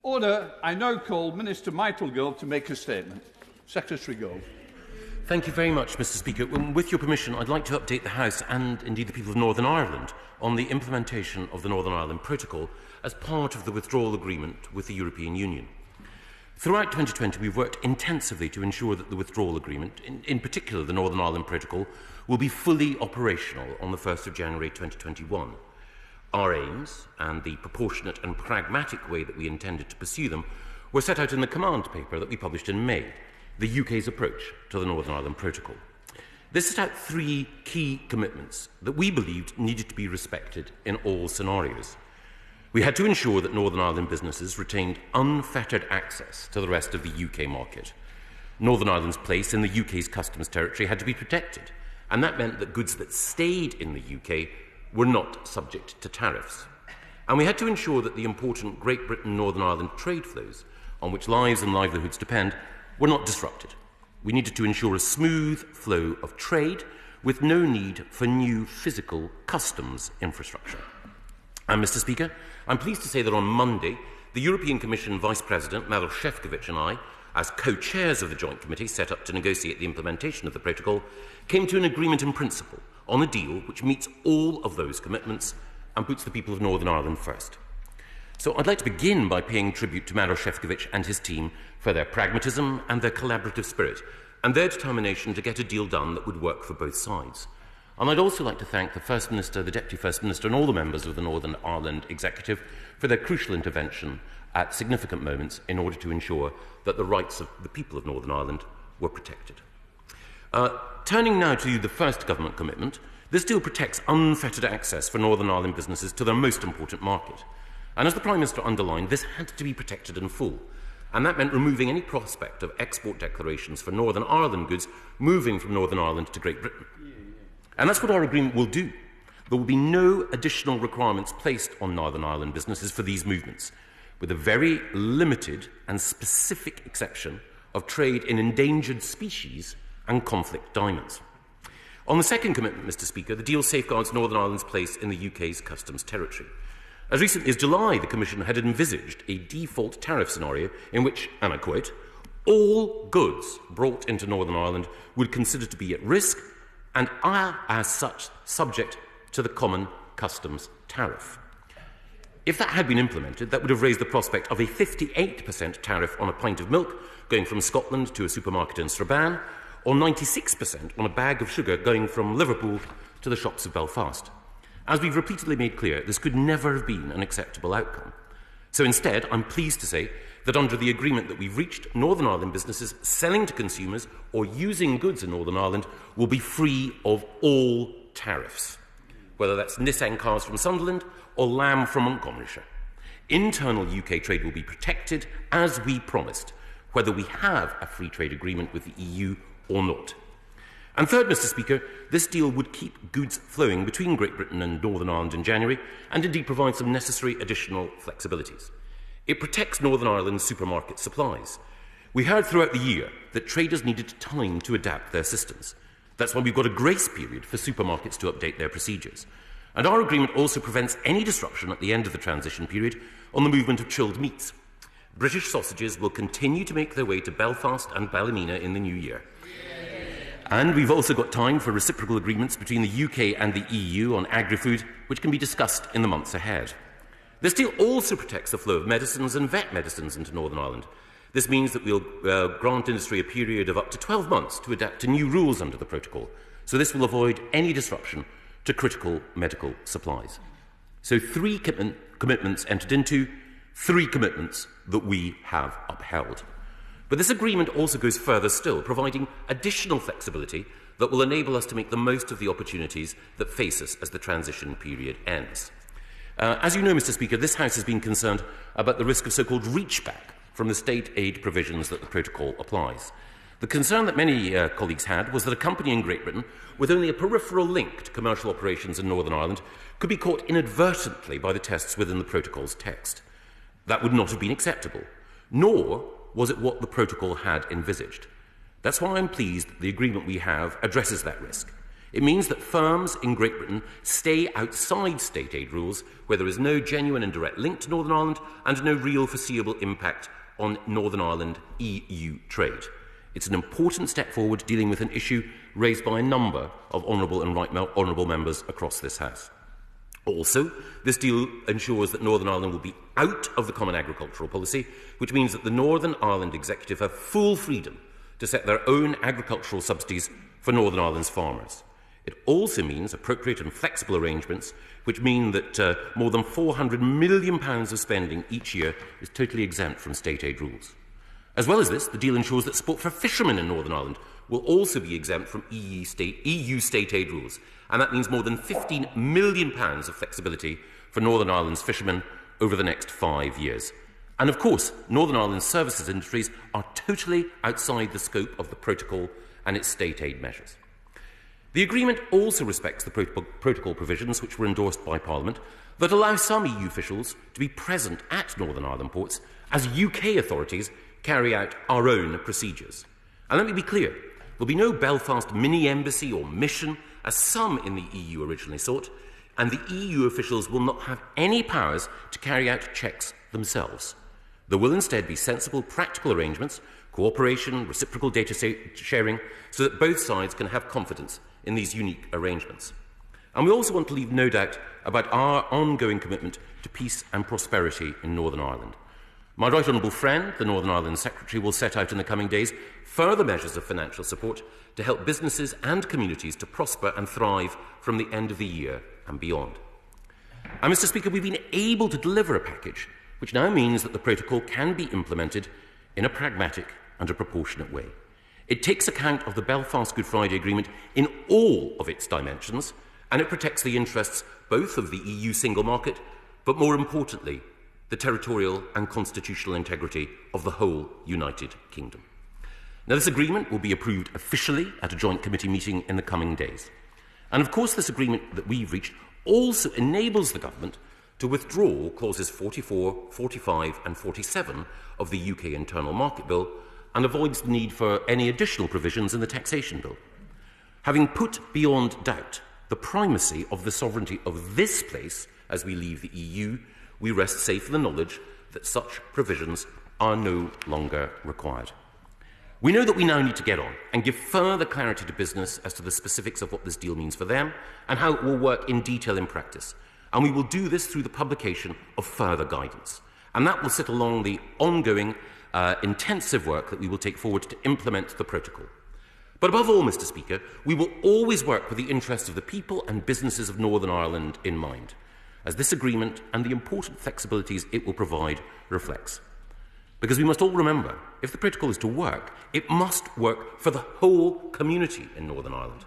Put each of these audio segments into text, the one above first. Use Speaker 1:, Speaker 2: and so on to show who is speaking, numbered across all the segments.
Speaker 1: Order. I now call Minister Michael Gove to make a statement. Secretary Gove.
Speaker 2: Thank you very much, Mr. Speaker. With your permission, I'd like to update the House and indeed the people of Northern Ireland on the implementation of the Northern Ireland Protocol as part of the Withdrawal Agreement with the European Union. Throughout 2020, we've worked intensively to ensure that the Withdrawal Agreement, in particular the Northern Ireland Protocol, will be fully operational on the 1st of January 2021. Our aims and the proportionate and pragmatic way that we intended to pursue them were set out in the command paper that we published in May, the UK's approach to the Northern Ireland Protocol. This set out three key commitments that we believed needed to be respected in all scenarios. We had to ensure that Northern Ireland businesses retained unfettered access to the rest of the UK market. Northern Ireland's place in the UK's customs territory had to be protected, and that meant that goods that stayed in the UK were not subject to tariffs. And we had to ensure that the important Great Britain-Northern Ireland trade flows, on which lives and livelihoods depend, were not disrupted. We needed to ensure a smooth flow of trade with no need for new physical customs infrastructure. And, Mr. Speaker, I'm pleased to say that on Monday, the European Commission Vice President, Maroš Šefčovič, and I, as co-chairs of the Joint Committee set up to negotiate the implementation of the protocol, came to an agreement in principle on a deal which meets all of those commitments and puts the people of Northern Ireland first. So I'd like to begin by paying tribute to Maroš Šefčovič and his team for their pragmatism and their collaborative spirit and their determination to get a deal done that would work for both sides. And I'd also like to thank the First Minister, the Deputy First Minister and all the members of the Northern Ireland Executive for their crucial intervention at significant moments in order to ensure that the rights of the people of Northern Ireland were protected. Turning now to the first government commitment, this deal protects unfettered access for Northern Ireland businesses to their most important market. And as the Prime Minister underlined, this had to be protected in full. And that meant removing any prospect of export declarations for Northern Ireland goods moving from Northern Ireland to Great Britain. And that's what our agreement will do. There will be no additional requirements placed on Northern Ireland businesses for these movements, with a very limited and specific exception of trade in endangered species and conflict diamonds. On the second commitment, Mr. Speaker, the deal safeguards Northern Ireland's place in the UK's customs territory. As recently as July, the Commission had envisaged a default tariff scenario in which, and I quote, all goods brought into Northern Ireland would consider to be at risk and are, as such, subject to the common customs tariff. If that had been implemented, that would have raised the prospect of a 58% tariff on a pint of milk going from Scotland to a supermarket in Strabane, or 96% on a bag of sugar going from Liverpool to the shops of Belfast. As we've repeatedly made clear, this could never have been an acceptable outcome. So instead, I'm pleased to say that under the agreement that we've reached, Northern Ireland businesses selling to consumers or using goods in Northern Ireland will be free of all tariffs, whether that's Nissan cars from Sunderland or lamb from Montgomeryshire. Internal UK trade will be protected, as we promised, whether we have a free trade agreement with the EU or not. And third, Mr. Speaker, this deal would keep goods flowing between Great Britain and Northern Ireland in January, and indeed provide some necessary additional flexibilities. It protects Northern Ireland's supermarket supplies. We heard throughout the year that traders needed time to adapt their systems. That's why we've got a grace period for supermarkets to update their procedures. And our agreement also prevents any disruption at the end of the transition period on the movement of chilled meats. British sausages will continue to make their way to Belfast and Ballymena in the new year. And we've also got time for reciprocal agreements between the UK and the EU on Agri-Food, which can be discussed in the months ahead. This deal also protects the flow of medicines and vet medicines into Northern Ireland. This means that we'll grant industry a period of up to 12 months to adapt to new rules under the protocol. So this will avoid any disruption to critical medical supplies. So three commitments entered into, three commitments that we have upheld. But this agreement also goes further still, providing additional flexibility that will enable us to make the most of the opportunities that face us as the transition period ends. As you know, Mr. Speaker, this House has been concerned about the risk of so-called reach-back from the state aid provisions that the protocol applies. The concern that many colleagues had was that a company in Great Britain with only a peripheral link to commercial operations in Northern Ireland could be caught inadvertently by the tests within the protocol's text. That would not have been acceptable, nor was it what the protocol had envisaged. That's why I'm pleased that the agreement we have addresses that risk. It means that firms in Great Britain stay outside state aid rules where there is no genuine and direct link to Northern Ireland and no real foreseeable impact on Northern Ireland EU trade. It's an important step forward dealing with an issue raised by a number of honourable and honourable members across this House. Also, this deal ensures that Northern Ireland will be out of the Common Agricultural Policy, which means that the Northern Ireland Executive have full freedom to set their own agricultural subsidies for Northern Ireland's farmers. It also means appropriate and flexible arrangements, which mean that more than £400 million of spending each year is totally exempt from state aid rules. As well as this, the deal ensures that support for fishermen in Northern Ireland will also be exempt from EU state aid rules, and that means more than £15 million of flexibility for Northern Ireland's fishermen over the next 5 years. And of course, Northern Ireland's services industries are totally outside the scope of the protocol and its state aid measures. The agreement also respects the protocol provisions which were endorsed by Parliament that allow some EU officials to be present at Northern Ireland ports as UK authorities carry out our own procedures. And let me be clear, there'll be no Belfast mini-embassy or mission, as some in the EU originally sought, and the EU officials will not have any powers to carry out checks themselves. There will instead be sensible, practical arrangements, cooperation, reciprocal data sharing, so that both sides can have confidence in these unique arrangements. And we also want to leave no doubt about our ongoing commitment to peace and prosperity in Northern Ireland. My right honourable friend, the Northern Ireland Secretary, will set out in the coming days further measures of financial support to help businesses and communities to prosper and thrive from the end of the year and beyond. And, Mr. Speaker, we've been able to deliver a package which now means that the protocol can be implemented in a pragmatic and a proportionate way. It takes account of the Belfast Good Friday Agreement in all of its dimensions, and it protects the interests both of the EU single market, but more importantly, the territorial and constitutional integrity of the whole United Kingdom. Now, this agreement will be approved officially at a joint committee meeting in the coming days. And of course, this agreement that we've reached also enables the government to withdraw clauses 44, 45 and 47 of the UK Internal Market Bill and avoids the need for any additional provisions in the taxation bill. Having put beyond doubt the primacy of the sovereignty of this place as we leave the EU, we rest safe in the knowledge that such provisions are no longer required. We know that we now need to get on and give further clarity to business as to the specifics of what this deal means for them and how it will work in detail in practice. And we will do this through the publication of further guidance. And that will sit along the ongoing intensive work that we will take forward to implement the protocol. But above all, Mr. Speaker, we will always work with the interests of the people and businesses of Northern Ireland in mind, as this agreement and the important flexibilities it will provide reflects. Because we must all remember, if the protocol is to work, it must work for the whole community in Northern Ireland.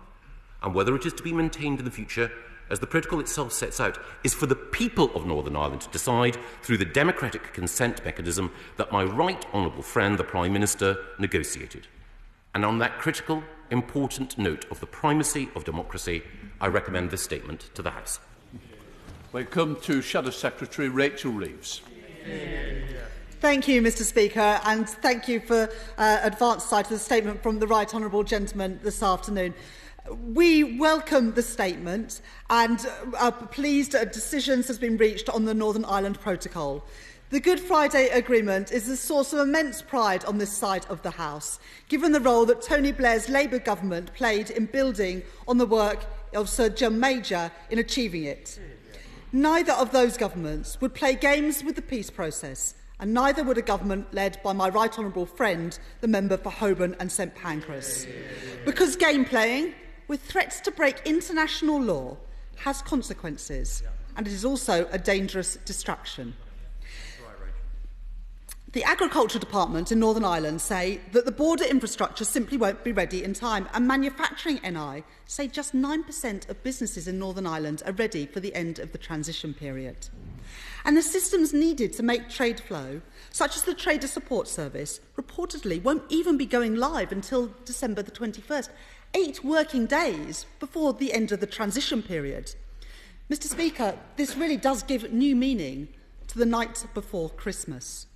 Speaker 2: And whether it is to be maintained in the future, as the protocol itself sets out, is for the people of Northern Ireland to decide through the democratic consent mechanism that my right honourable friend, the Prime Minister, negotiated. And on that critical, important note of the primacy of democracy, I recommend this statement to the House.
Speaker 1: We come to Shadow Secretary Rachel Reeves.
Speaker 3: Thank you, Mr. Speaker, and thank you for advance sight of the statement from the right honourable gentleman this afternoon. We welcome the statement and are pleased that decisions have been reached on the Northern Ireland Protocol. The Good Friday Agreement is a source of immense pride on this side of the House, given the role that Tony Blair's Labour government played in building on the work of Sir John Major in achieving it. Neither of those governments would play games with the peace process, and neither would a government led by my right honourable friend, the member for Holborn and St Pancras. Because game playing, with threats to break international law, has consequences, and it is also a dangerous distraction. The Agriculture Department in Northern Ireland say that the border infrastructure simply won't be ready in time, and Manufacturing NI say just 9% of businesses in Northern Ireland are ready for the end of the transition period. And the systems needed to make trade flow, such as the Trader Support Service, reportedly won't even be going live until December the 21st, 8 working days before the end of the transition period. Mr. Speaker, this really does give new meaning to the night before Christmas.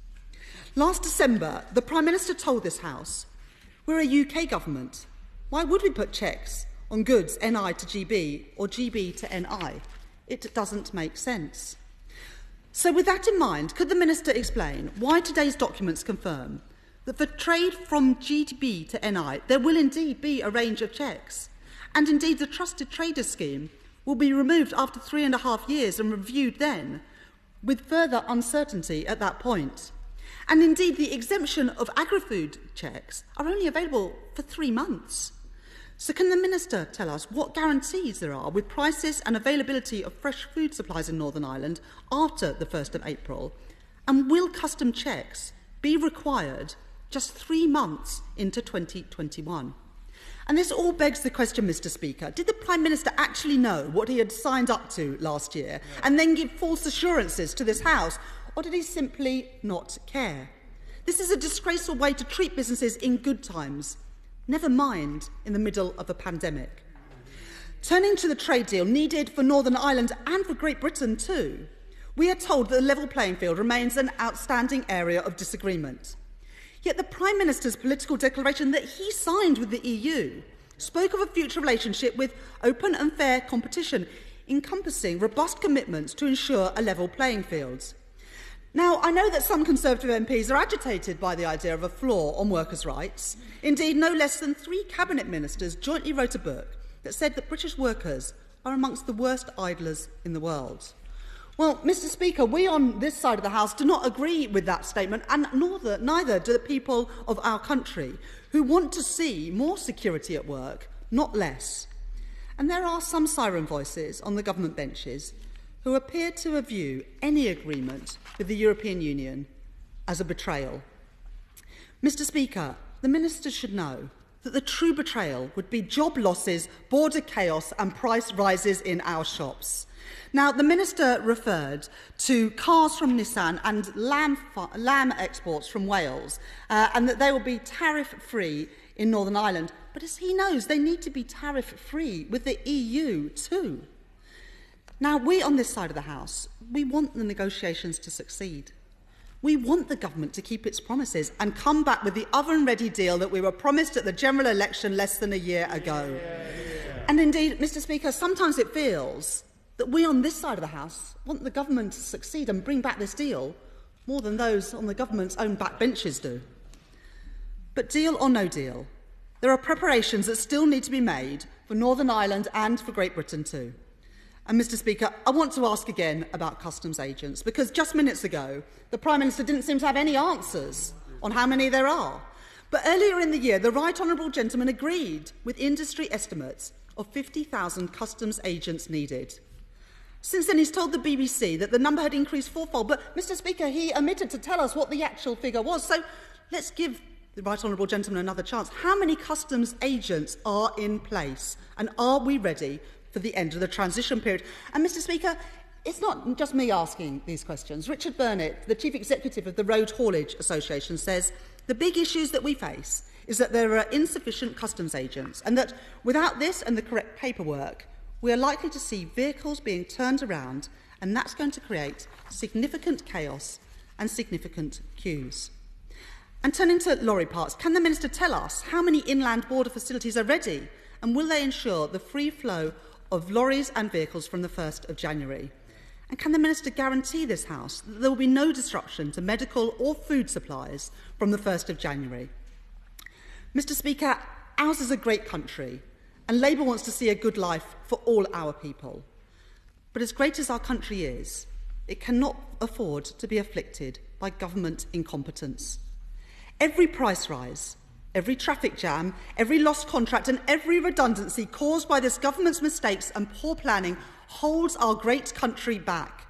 Speaker 3: Last December, the Prime Minister told this House, "We're a UK government. Why would we put checks on goods NI to GB or GB to NI. It doesn't make sense. So with that in mind, could the Minister explain why today's documents confirm that for trade from GB to NI, there will indeed be a range of checks, and indeed the Trusted Trader Scheme will be removed after 3.5 years and reviewed then, with further uncertainty at that point. And indeed, the exemption of Agri-Food checks are only available for 3 months. So can the Minister tell us what guarantees there are with prices and availability of fresh food supplies in Northern Ireland after the 1st of April? And will custom checks be required just 3 months into 2021? And this all begs the question, Mr. Speaker, did the Prime Minister actually know what he had signed up to last year and then give false assurances to this House? Or did he simply not care? This is a disgraceful way to treat businesses in good times, never mind in the middle of a pandemic. Turning to the trade deal needed for Northern Ireland and for Great Britain too, we are told that the level playing field remains an outstanding area of disagreement. Yet the Prime Minister's political declaration that he signed with the EU spoke of a future relationship with open and fair competition, encompassing robust commitments to ensure a level playing field. Now, I know that some Conservative MPs are agitated by the idea of a floor on workers' rights. Indeed, no less than 3 cabinet ministers jointly wrote a book that said that British workers are amongst the worst idlers in the world. Well, Mr. Speaker, we on this side of the House do not agree with that statement, and neither do the people of our country, who want to see more security at work, not less. And there are some siren voices on the government benches who appear to view any agreement with the European Union as a betrayal. Mr. Speaker, the Minister should know that the true betrayal would be job losses, border chaos and price rises in our shops. Now, the Minister referred to cars from Nissan and lamb exports from Wales, and that they will be tariff-free in Northern Ireland. But as he knows, they need to be tariff-free with the EU too. Now, we on this side of the House, we want the negotiations to succeed. We want the government to keep its promises and come back with the oven-ready deal that we were promised at the general election less than a year ago. And indeed, Mr. Speaker, sometimes it feels that we on this side of the House want the government to succeed and bring back this deal more than those on the government's own backbenches do. But deal or no deal, there are preparations that still need to be made for Northern Ireland and for Great Britain too. And Mr. Speaker, I want to ask again about customs agents, because just minutes ago, the Prime Minister didn't seem to have any answers on how many there are. But earlier in the year, the Right Honourable Gentleman agreed with industry estimates of 50,000 customs agents needed. Since then, he's told the BBC that the number had increased fourfold, but, Mr. Speaker, he omitted to tell us what the actual figure was. So let's give the Right Honourable Gentleman another chance. How many customs agents are in place, and are we ready for the end of the transition period? And, Mr. Speaker, it's not just me asking these questions. Richard Burnett, the Chief Executive of the Road Haulage Association, says the big issues that we face is that there are insufficient customs agents, and that without this and the correct paperwork, we are likely to see vehicles being turned around, and that's going to create significant chaos and significant queues. And turning to lorry parks, can the Minister tell us how many inland border facilities are ready, and will they ensure the free flow of lorries and vehicles from the 1st of January? And can the Minister guarantee this House that there will be no disruption to medical or food supplies from the 1st of January? Mr. Speaker, ours is a great country, and Labour wants to see a good life for all our people. But as great as our country is, it cannot afford to be afflicted by government incompetence. Every price rise, every traffic jam, every lost contract and every redundancy caused by this government's mistakes and poor planning holds our great country back.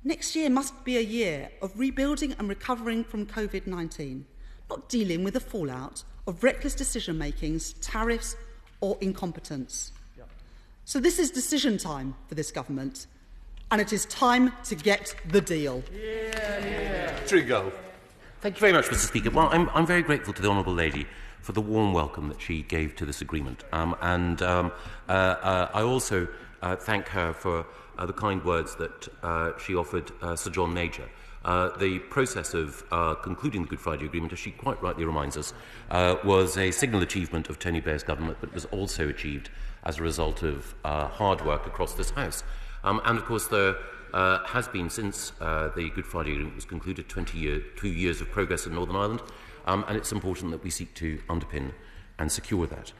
Speaker 3: Next year must be a year of rebuilding and recovering from COVID-19, not dealing with the fallout of reckless decision-makings, tariffs or incompetence. So this is decision time for this government, and it is time to get the deal.
Speaker 1: Gove.
Speaker 2: Thank you very much, Mr. Speaker. Well, I'm very grateful to the Honourable Lady for the warm welcome that she gave to this agreement. I also thank her for the kind words that she offered Sir John Major The process of concluding the Good Friday Agreement, as she quite rightly reminds us, was a signal achievement of Tony Blair's government, but was also achieved as a result of hard work across this House. And of course, there has been, since the Good Friday Agreement was concluded, 2 years of progress in Northern Ireland, and it's important that we seek to underpin and secure that.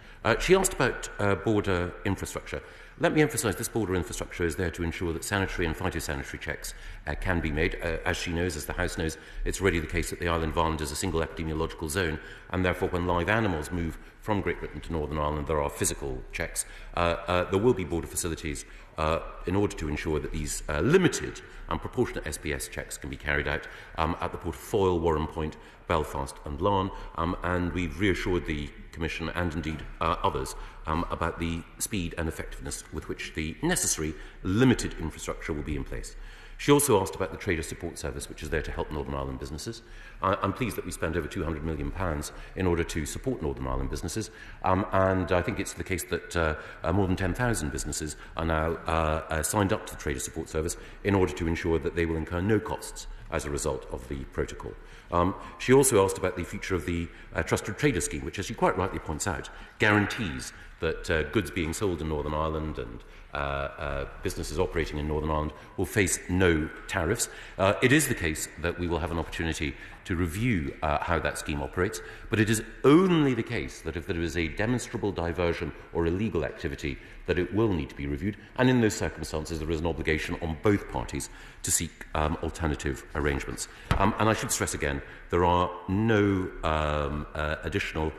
Speaker 2: She asked about border infrastructure. Let me emphasise this border infrastructure is there to ensure that sanitary and phytosanitary checks can be made. As she knows, as the House knows, it's already the case that the island of Ireland is a single epidemiological zone, and therefore when live animals move from Great Britain to Northern Ireland, there are physical checks. There will be border facilities in order to ensure that these limited and proportionate SPS checks can be carried out at the port of Foyle, Warren Point, Belfast and Larne, and we've reassured the Commission and indeed others about the speed and effectiveness with which the necessary limited infrastructure will be in place. She also asked about the Trader Support Service, which is there to help Northern Ireland businesses. I'm pleased that we spend over £200 million in order to support Northern Ireland businesses, and I think it's the case that more than 10,000 businesses are now signed up to the Trader Support Service in order to ensure that they will incur no costs as a result of the protocol. She also asked about the future of the Trusted Trader Scheme, which, as she quite rightly points out, guarantees that goods being sold in Northern Ireland and businesses operating in Northern Ireland will face no tariffs. It is the case that we will have an opportunity to review how that scheme operates, but it is only the case that if there is a demonstrable diversion or illegal activity that it will need to be reviewed, and in those circumstances there is an obligation on both parties to seek alternative arrangements. And I should stress again, there are no additional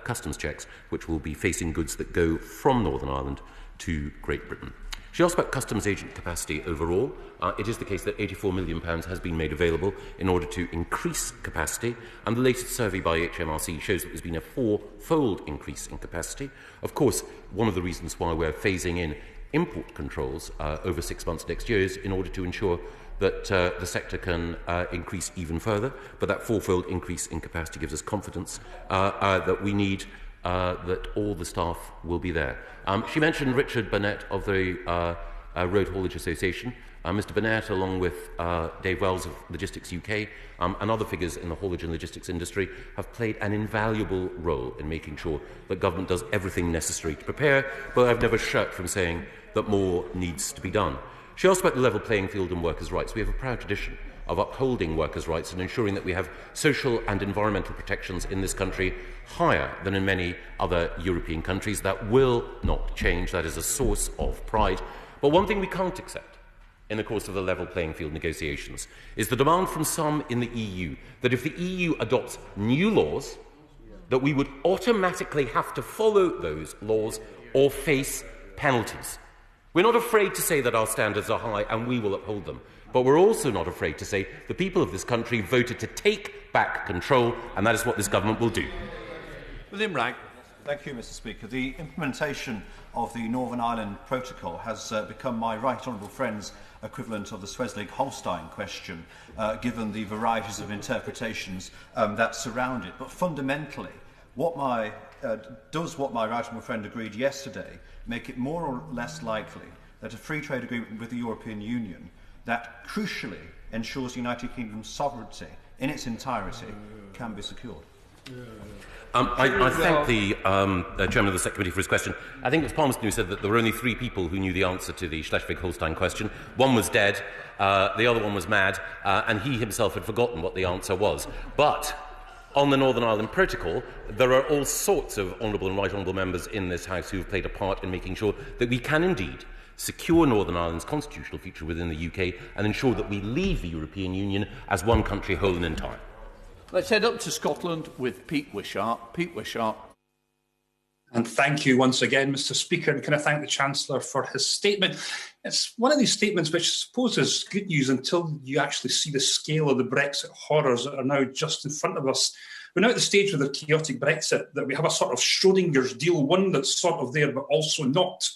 Speaker 2: customs checks which will be facing goods that go from Northern Ireland to Great Britain. She asked about customs agent capacity overall. It is the case that £84 million has been made available in order to increase capacity, and the latest survey by HMRC shows that there's been a four-fold increase in capacity. Of course, one of the reasons why we're phasing in import controls over 6 months next year is in order to ensure that the sector can increase even further, but that four-fold increase in capacity gives us confidence that we need that all the staff will be there. She mentioned Richard Burnett of the Road Haulage Association. Mr Burnett, along with Dave Wells of Logistics UK and other figures in the haulage and logistics industry, have played an invaluable role in making sure that government does everything necessary to prepare, but I've never shirked from saying that more needs to be done. She asked about the level playing field and workers' rights. We have a proud tradition of upholding workers' rights and ensuring that we have social and environmental protections in this country higher than in many other European countries. That will not change. That is a source of pride. But one thing we can't accept in the course of the level playing field negotiations is the demand from some in the EU that if the EU adopts new laws, that we would automatically have to follow those laws or face penalties. We're not afraid to say that our standards are high and we will uphold them. But we're also not afraid to say the people of this country voted to take back control, and that is what this government will do.
Speaker 1: William Wright.
Speaker 4: Thank you, Mr Speaker. The implementation of the Northern Ireland Protocol has become my right honourable friend's equivalent of the Schleswig-Holstein question, given the varieties of interpretations that surround it. But fundamentally, does what my right honourable friend agreed yesterday make it more or less likely that a free trade agreement with the European Union that crucially ensures the United Kingdom's sovereignty in its entirety can be secured?
Speaker 2: I thank the Chairman of the Select Committee for his question. I think it was Palmerston who said that there were only 3 people who knew the answer to the Schleswig-Holstein question. One was dead, the other one was mad, and he himself had forgotten what the answer was. But on the Northern Ireland Protocol, there are all sorts of honourable and right honourable members in this House who have played a part in making sure that we can indeed secure Northern Ireland's constitutional future within the UK and ensure that we leave the European Union as one country whole and entire.
Speaker 1: Let's head up to Scotland with Pete Wishart. Pete Wishart.
Speaker 5: And thank you once again, Mr Speaker, and can I thank the Chancellor for his statement. It's one of these statements which I suppose is good news until you actually see the scale of the Brexit horrors that are now just in front of us. We're now at the stage with a chaotic Brexit that we have a sort of Schrodinger's deal, one that's sort of there but also not.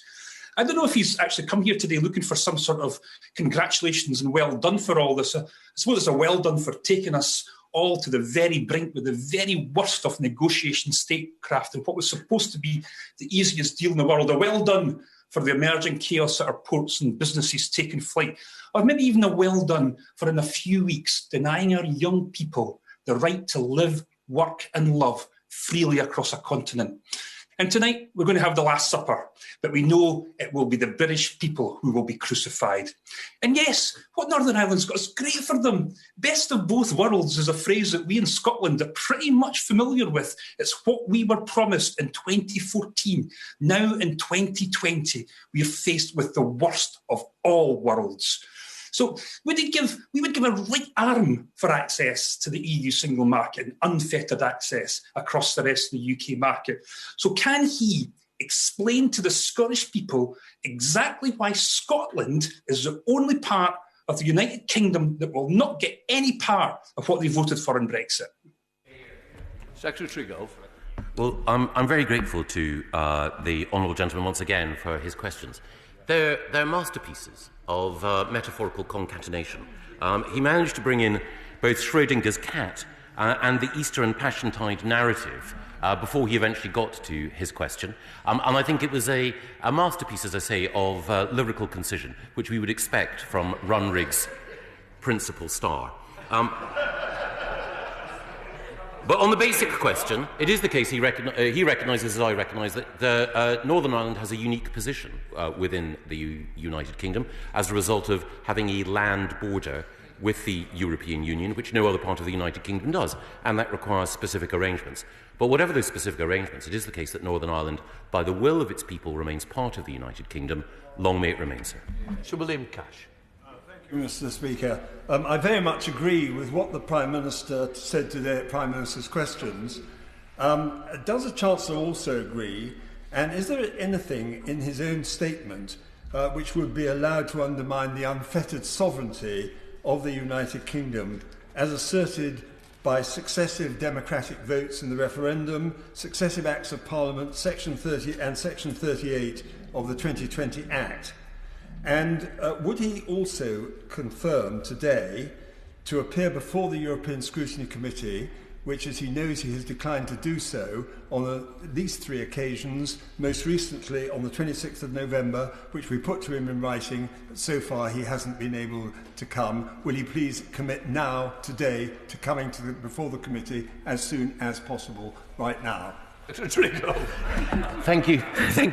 Speaker 5: I don't know if he's actually come here today looking for some sort of congratulations and well done for all this. I suppose it's a well done for taking us all to the very brink with the very worst of negotiation statecraft and what was supposed to be the easiest deal in the world. A well done for the emerging chaos at our ports and businesses taking flight, or maybe even a well done for in a few weeks denying our young people the right to live, work and love freely across a continent. And tonight we're going to have the Last Supper, but we know it will be the British people who will be crucified. And yes, what Northern Ireland's got is great for them. Best of both worlds is a phrase that we in Scotland are pretty much familiar with. It's what we were promised in 2014. Now in 2020, we are faced with the worst of all worlds. So we would give a right arm for access to the EU single market and unfettered access across the rest of the UK market. So can he explain to the Scottish people exactly why Scotland is the only part of the United Kingdom that will not get any part of what they voted for in Brexit?
Speaker 1: Secretary Gove.
Speaker 2: Well, I'm very grateful to the honourable gentleman once again for his questions. They're masterpieces of metaphorical concatenation. He managed to bring in both Schrödinger's cat and the Easter and Passiontide narrative before he eventually got to his question. And I think it was a masterpiece, as I say, of lyrical concision, which we would expect from Runrig's principal star. But on the basic question, it is the case he recognises, as I recognise, that Northern Ireland has a unique position within the United Kingdom as a result of having a land border with the European Union, which no other part of the United Kingdom does, and that requires specific arrangements. But whatever those specific arrangements, it is the case that Northern Ireland, by the will of its people, remains part of the United Kingdom. Long may it remain so.
Speaker 1: Sir William Cash.
Speaker 6: Thank you, Mr. Speaker. I very much agree with what the Prime Minister said today at Prime Minister's questions. Does the Chancellor also agree, and is there anything in his own statement which would be allowed to undermine the unfettered sovereignty of the United Kingdom as asserted by successive democratic votes in the referendum, successive acts of Parliament, Section 30 and Section 38 of the 2020 Act? And would he also confirm today to appear before the European Scrutiny Committee, which, as he knows, he has declined to do so on at least 3 occasions, most recently on the 26th of November, which we put to him in writing, but so far he hasn't been able to come. Will he please commit now, today, to coming to before the committee as soon as possible right now?
Speaker 2: Thank you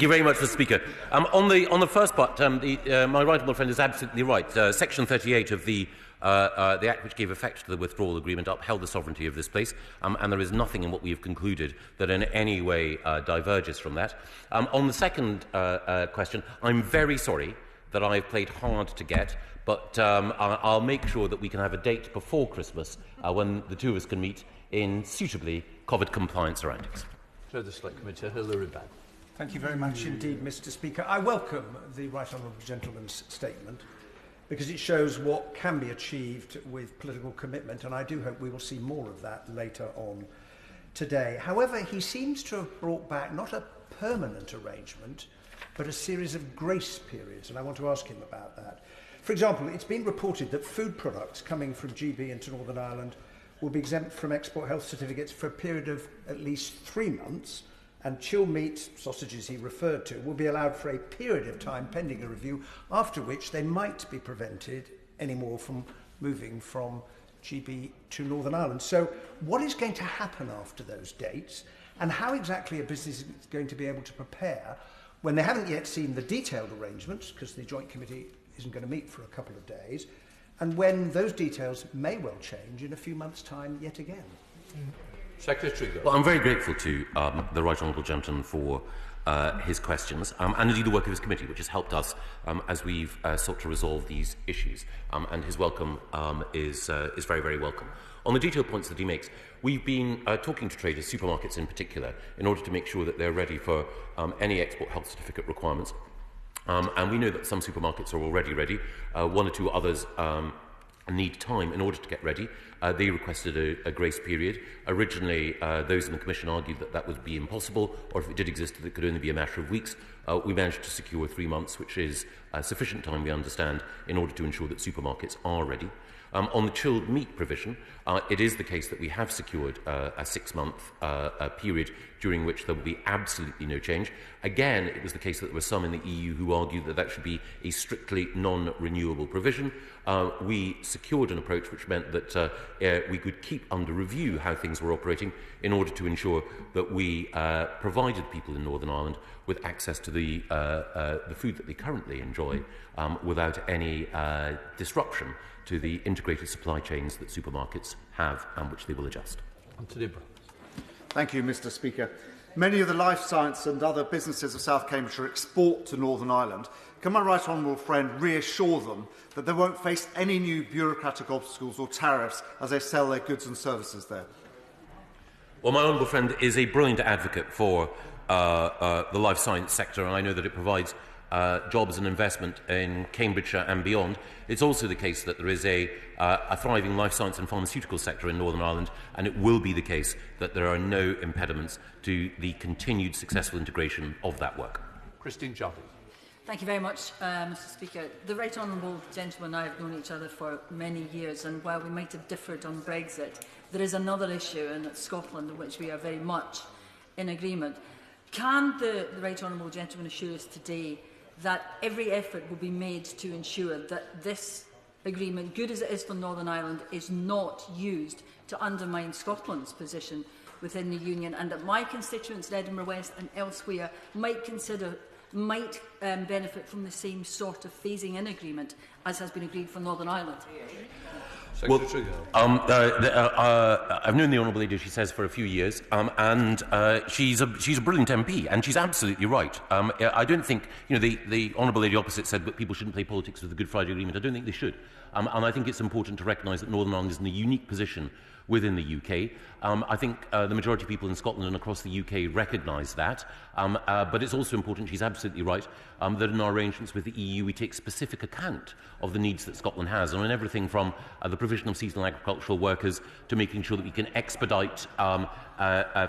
Speaker 2: very much, Mr. Speaker. On the first part, my right honourable friend is absolutely right. Section 38 of the Act which gave effect to the Withdrawal Agreement upheld the sovereignty of this place, and there is nothing in what we have concluded that in any way diverges from that. On the second question, I'm very sorry that I've played hard to get, but I'll make sure that we can have a date before Christmas when the two of us can meet in suitably COVID-compliant surroundings.
Speaker 1: To the Select Committee, Hilary Bann.
Speaker 7: Thank you very much indeed, Mr. Speaker. I welcome the Right Honourable Gentleman's statement because it shows what can be achieved with political commitment, and I do hope we will see more of that later on today. However, he seems to have brought back not a permanent arrangement, but a series of grace periods, and I want to ask him about that. For example, it's been reported that food products coming from GB into Northern Ireland will be exempt from export health certificates for a period of at least 3 months, and chilled meat, sausages he referred to, will be allowed for a period of time pending a review, after which they might be prevented anymore from moving from GB to Northern Ireland. So what is going to happen after those dates, and how exactly a business is going to be able to prepare when they haven't yet seen the detailed arrangements, because the Joint Committee isn't going to meet for a couple of days, and when those details may well change in a few months' time yet again?
Speaker 1: Secretary.
Speaker 2: Well, I'm very grateful to the Right Honourable Gentleman for his questions, and indeed the work of his committee, which has helped us as we've sought to resolve these issues. And his welcome is very, very welcome. On the detailed points that he makes, we've been talking to traders, supermarkets in particular, in order to make sure that they're ready for any export health certificate requirements. And we know that some supermarkets are already ready. 1 or 2 others need time in order to get ready. They requested a grace period. Originally, those in the Commission argued that that would be impossible, or if it did exist, it could only be a matter of weeks. We managed to secure 3 months, which is sufficient time, we understand, in order to ensure that supermarkets are ready. On the chilled meat provision, it is the case that we have secured a 6-month period during which there will be absolutely no change. Again, it was the case that there were some in the EU who argued that that should be a strictly non-renewable provision. We secured an approach which meant that we could keep under review how things were operating in order to ensure that we provided people in Northern Ireland with access to the food that they currently enjoy without any disruption to the integrated supply chains that supermarkets have and which they will adjust.
Speaker 8: Thank you, Mr. Speaker. Many of the life science and other businesses of South Cambridgeshire export to Northern Ireland. Can my right honourable friend reassure them that they won't face any new bureaucratic obstacles or tariffs as they sell their goods and services there?
Speaker 2: Well, my honourable friend is a brilliant advocate for the life science sector, and I know that it provides jobs and investment in Cambridgeshire and beyond. It's also the case that there is a thriving life science and pharmaceutical sector in Northern Ireland, and it will be the case that there are no impediments to the continued successful integration of that work.
Speaker 9: Christine Jarvis.
Speaker 10: Thank you very much, Mr. Speaker. The Right Honourable Gentleman and I have known each other for many years, and while we might have differed on Brexit, there is another issue in Scotland in which we are very much in agreement. Can the Right Honourable Gentleman assure us today that every effort will be made to ensure that this agreement, good as it is for Northern Ireland, is not used to undermine Scotland's position within the Union, and that my constituents in Edinburgh West and elsewhere might benefit from the same sort of phasing-in agreement as has been agreed for Northern Ireland?
Speaker 2: Well, I've known the Honourable Lady, she says, for a few years, and she's a brilliant MP, and she's absolutely right. I don't think, the Honourable Lady opposite said that people shouldn't play politics with the Good Friday Agreement. I don't think they should. And I think it's important to recognise that Northern Ireland is in a unique position within the UK. I think the majority of people in Scotland and across the UK recognise that. But it's also important, she's absolutely right, that in our arrangements with the EU we take specific account of the needs that Scotland has, and on everything from the provision of seasonal agricultural workers to making sure that we can expedite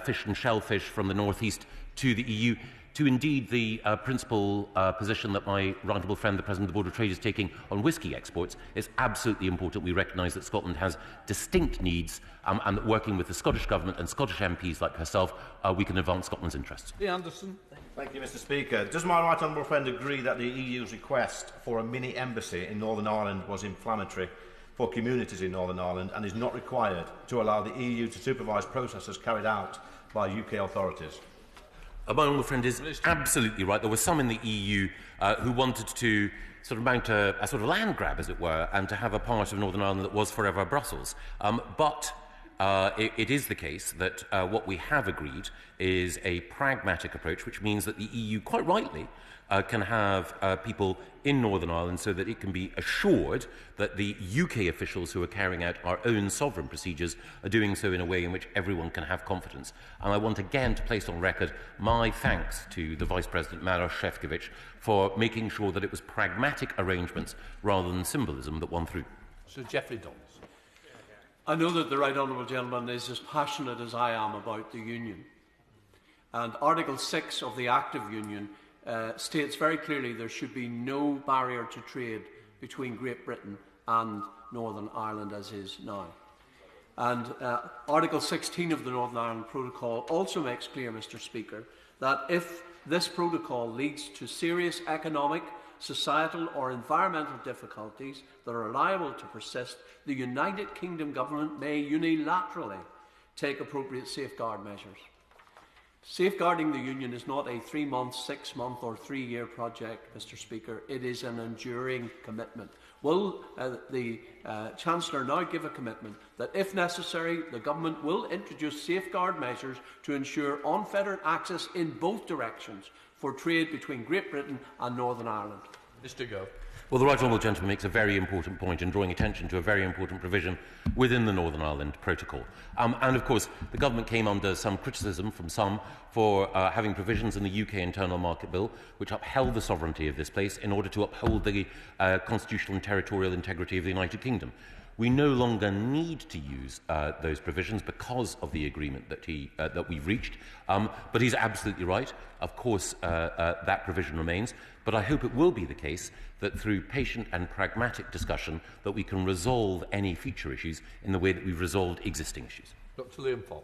Speaker 2: fish and shellfish from the northeast to the EU, to indeed the principal position that my right honourable friend, the President of the Board of Trade, is taking on whisky exports. It's absolutely important we recognise that Scotland has distinct needs, and that working with the Scottish Government and Scottish MPs like herself, we can advance Scotland's interests.
Speaker 1: Lee Anderson.
Speaker 11: Thank you, Mr. Speaker. Does my right honourable friend agree that the EU's request for a mini-embassy in Northern Ireland was inflammatory for communities in Northern Ireland and is not required to allow the EU to supervise processes carried out by UK authorities?
Speaker 2: My honourable friend is absolutely right. There were some in the EU who wanted to sort of mount a sort of land grab, as it were, and to have a part of Northern Ireland that was forever Brussels. But it is the case that what we have agreed is a pragmatic approach, which means that the EU, quite rightly, can have people in Northern Ireland so that it can be assured that the UK officials who are carrying out our own sovereign procedures are doing so in a way in which everyone can have confidence. And I want again to place on record my thanks to the Vice President, Maros Šefčovič, for making sure that it was pragmatic arrangements rather than symbolism that won through.
Speaker 9: Sir Geoffrey Dawes.
Speaker 12: I know that the Right Honourable Gentleman is as passionate as I am about the Union. And Article 6 of the Act of Union states very clearly there should be no barrier to trade between Great Britain and Northern Ireland as is now. And Article 16 of the Northern Ireland Protocol also makes clear, Mr. Speaker, that if this protocol leads to serious economic, societal or environmental difficulties that are liable to persist, the United Kingdom Government may unilaterally take appropriate safeguard measures. Safeguarding the Union is not a 3-month, 6-month or 3-year project, Mr. Speaker. It is an enduring commitment. Will the Chancellor now give a commitment that, if necessary, the Government will introduce safeguard measures to ensure unfettered access in both directions for trade between Great Britain and Northern Ireland?
Speaker 9: Mr. Gove.
Speaker 2: Well, the Right Honourable Gentleman makes a very important point in drawing attention to a very important provision within the Northern Ireland Protocol. And, of course, the Government came under some criticism from some for having provisions in the UK Internal Market Bill which upheld the sovereignty of this place in order to uphold the constitutional and territorial integrity of the United Kingdom. We no longer need to use those provisions because of the agreement that we've reached. But he's absolutely right. Of course, that provision remains. But I hope it will be the case that through patient and pragmatic discussion that we can resolve any future issues in the way that we've resolved existing issues.
Speaker 1: Dr. Liam Fox.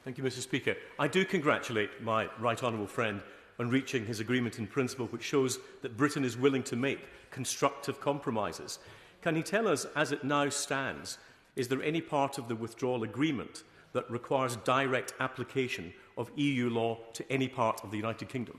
Speaker 13: Thank you, Mr. Speaker. I do congratulate my right honourable friend on reaching his agreement in principle, which shows that Britain is willing to make constructive compromises. Can he tell us, as it now stands, is there any part of the withdrawal agreement that requires direct application of EU law to any part of the United Kingdom?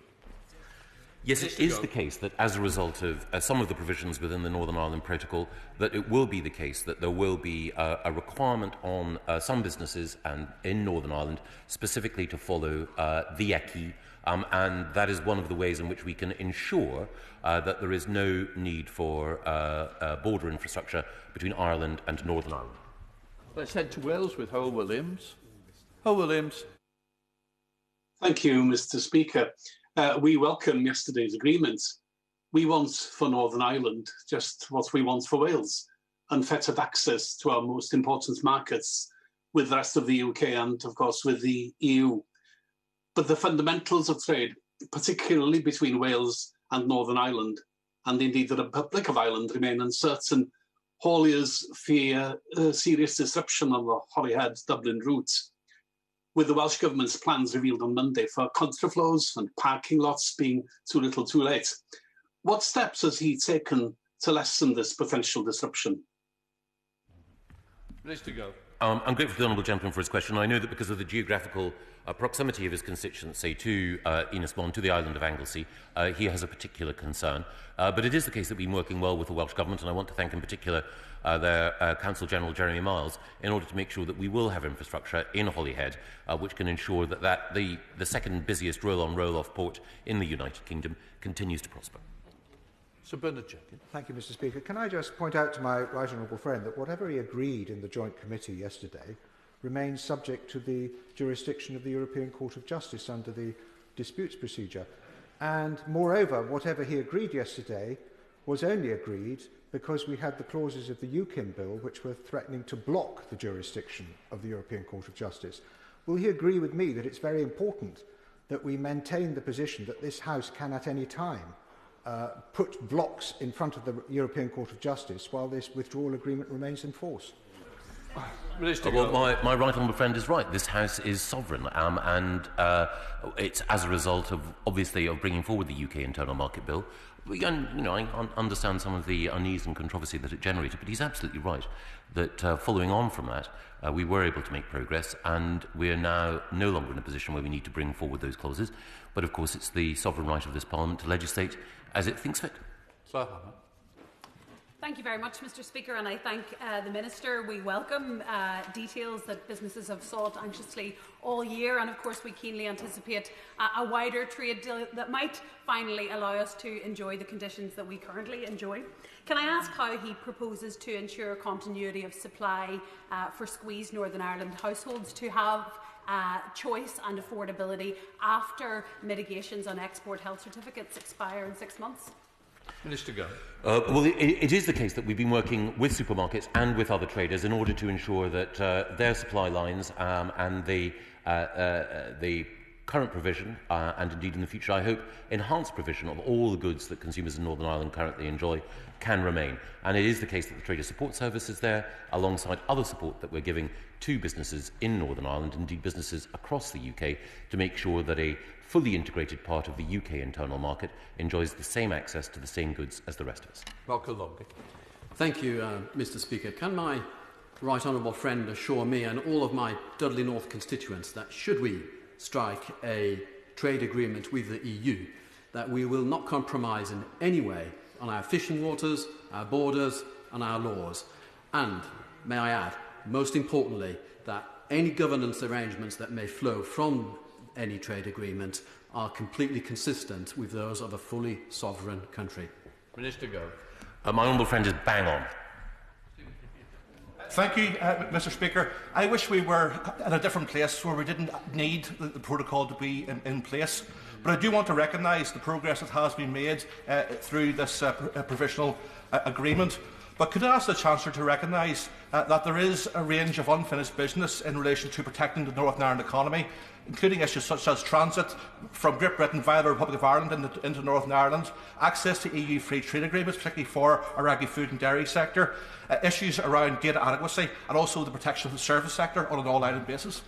Speaker 2: Yes, it is the case that as a result of some of the provisions within the Northern Ireland Protocol, that it will be the case that there will be a requirement on some businesses and in Northern Ireland specifically to follow the acquis, and that is one of the ways in which we can ensure that there is no need for border infrastructure between Ireland and Northern Ireland.
Speaker 1: Let's head to Wales with Howell Williams. Howell Williams.
Speaker 14: Thank you, Mr. Speaker. We welcome yesterday's agreement. We want for Northern Ireland just what we want for Wales, unfettered access to our most important markets with the rest of the UK and, of course, with the EU. But the fundamentals of trade, particularly between Wales and Northern Ireland, and indeed the Republic of Ireland, remain uncertain. Hauliers fear serious disruption on the Holyhead-Dublin route, with the Welsh Government's plans revealed on Monday for contraflows and parking lots being too little too late. What steps has he taken to lessen this potential disruption?
Speaker 1: Minister Gove.
Speaker 2: I'm grateful to the honourable gentleman for his question. I know that because of the geographical proximity of his constituency to Ynysmon, to the island of Anglesey, he has a particular concern. But it is the case that we've been working well with the Welsh Government, and I want to thank in particular their Council General Jeremy Miles in order to make sure that we will have infrastructure in Holyhead, which can ensure that the second busiest roll-on, roll-off port in the United Kingdom continues to prosper.
Speaker 1: Sir Bernard Jenkins.
Speaker 7: Thank you, Mr. Speaker. Can I just point out to my right honourable friend that whatever he agreed in the joint committee yesterday remains subject to the jurisdiction of the European Court of Justice under the disputes procedure. And moreover, whatever he agreed yesterday was only agreed because we had the clauses of the UKIM bill which were threatening to block the jurisdiction of the European Court of Justice. Will he agree with me that it's very important that we maintain the position that this House can at any time put blocks in front of the European Court of Justice while this withdrawal agreement remains in force?
Speaker 2: Well, my right honourable friend is right. This House is sovereign, and it's as a result of, obviously, of bringing forward the UK Internal Market Bill. I understand some of the unease and controversy that it generated, but he's absolutely right that following on from that, we were able to make progress, and we are now no longer in a position where we need to bring forward those clauses. But of course, it's the sovereign right of this Parliament to legislate as it thinks fit.
Speaker 15: Thank you very much, Mr. Speaker, and I thank the Minister. We welcome details that businesses have sought anxiously all year, and of course we keenly anticipate a wider trade deal that might finally allow us to enjoy the conditions that we currently enjoy. Can I ask how he proposes to ensure continuity of supply for squeezed Northern Ireland households to have choice and affordability after mitigations on export health certificates expire in 6 months?
Speaker 1: Minister Gove.
Speaker 2: Well, it is the case that we've been working with supermarkets and with other traders in order to ensure that their supply lines and the current provision, and indeed in the future, I hope, enhanced provision of all the goods that consumers in Northern Ireland currently enjoy can remain. And it is the case that the Trader Support Service is there, alongside other support that we're giving to businesses in Northern Ireland, indeed businesses across the UK, to make sure that a fully integrated part of the UK internal market enjoys the same access to the same goods as the rest of us.
Speaker 9: Malcolm Longley.
Speaker 16: Thank you, Mr. Speaker. Can my right honourable friend assure me and all of my Dudley North constituents that should we strike a trade agreement with the EU, that we will not compromise in any way on our fishing waters, our borders and our laws, and, may I add, most importantly, that any governance arrangements that may flow from any trade agreement are completely consistent with those of a fully sovereign country.
Speaker 1: Minister Gove.
Speaker 2: My honourable friend is bang on.
Speaker 11: Thank you, Mr. Speaker. I wish we were in a different place where we didn't need the protocol to be in place. But I do want to recognise the progress that has been made through this provisional agreement. But could I ask the Chancellor to recognise that there is a range of unfinished business in relation to protecting the Northern Ireland economy, including issues such as transit from Great Britain via the Republic of Ireland into Northern Ireland, access to EU free trade agreements, particularly for our agri-food and dairy sector, issues around data adequacy, and also the protection of the service sector on an all-island basis.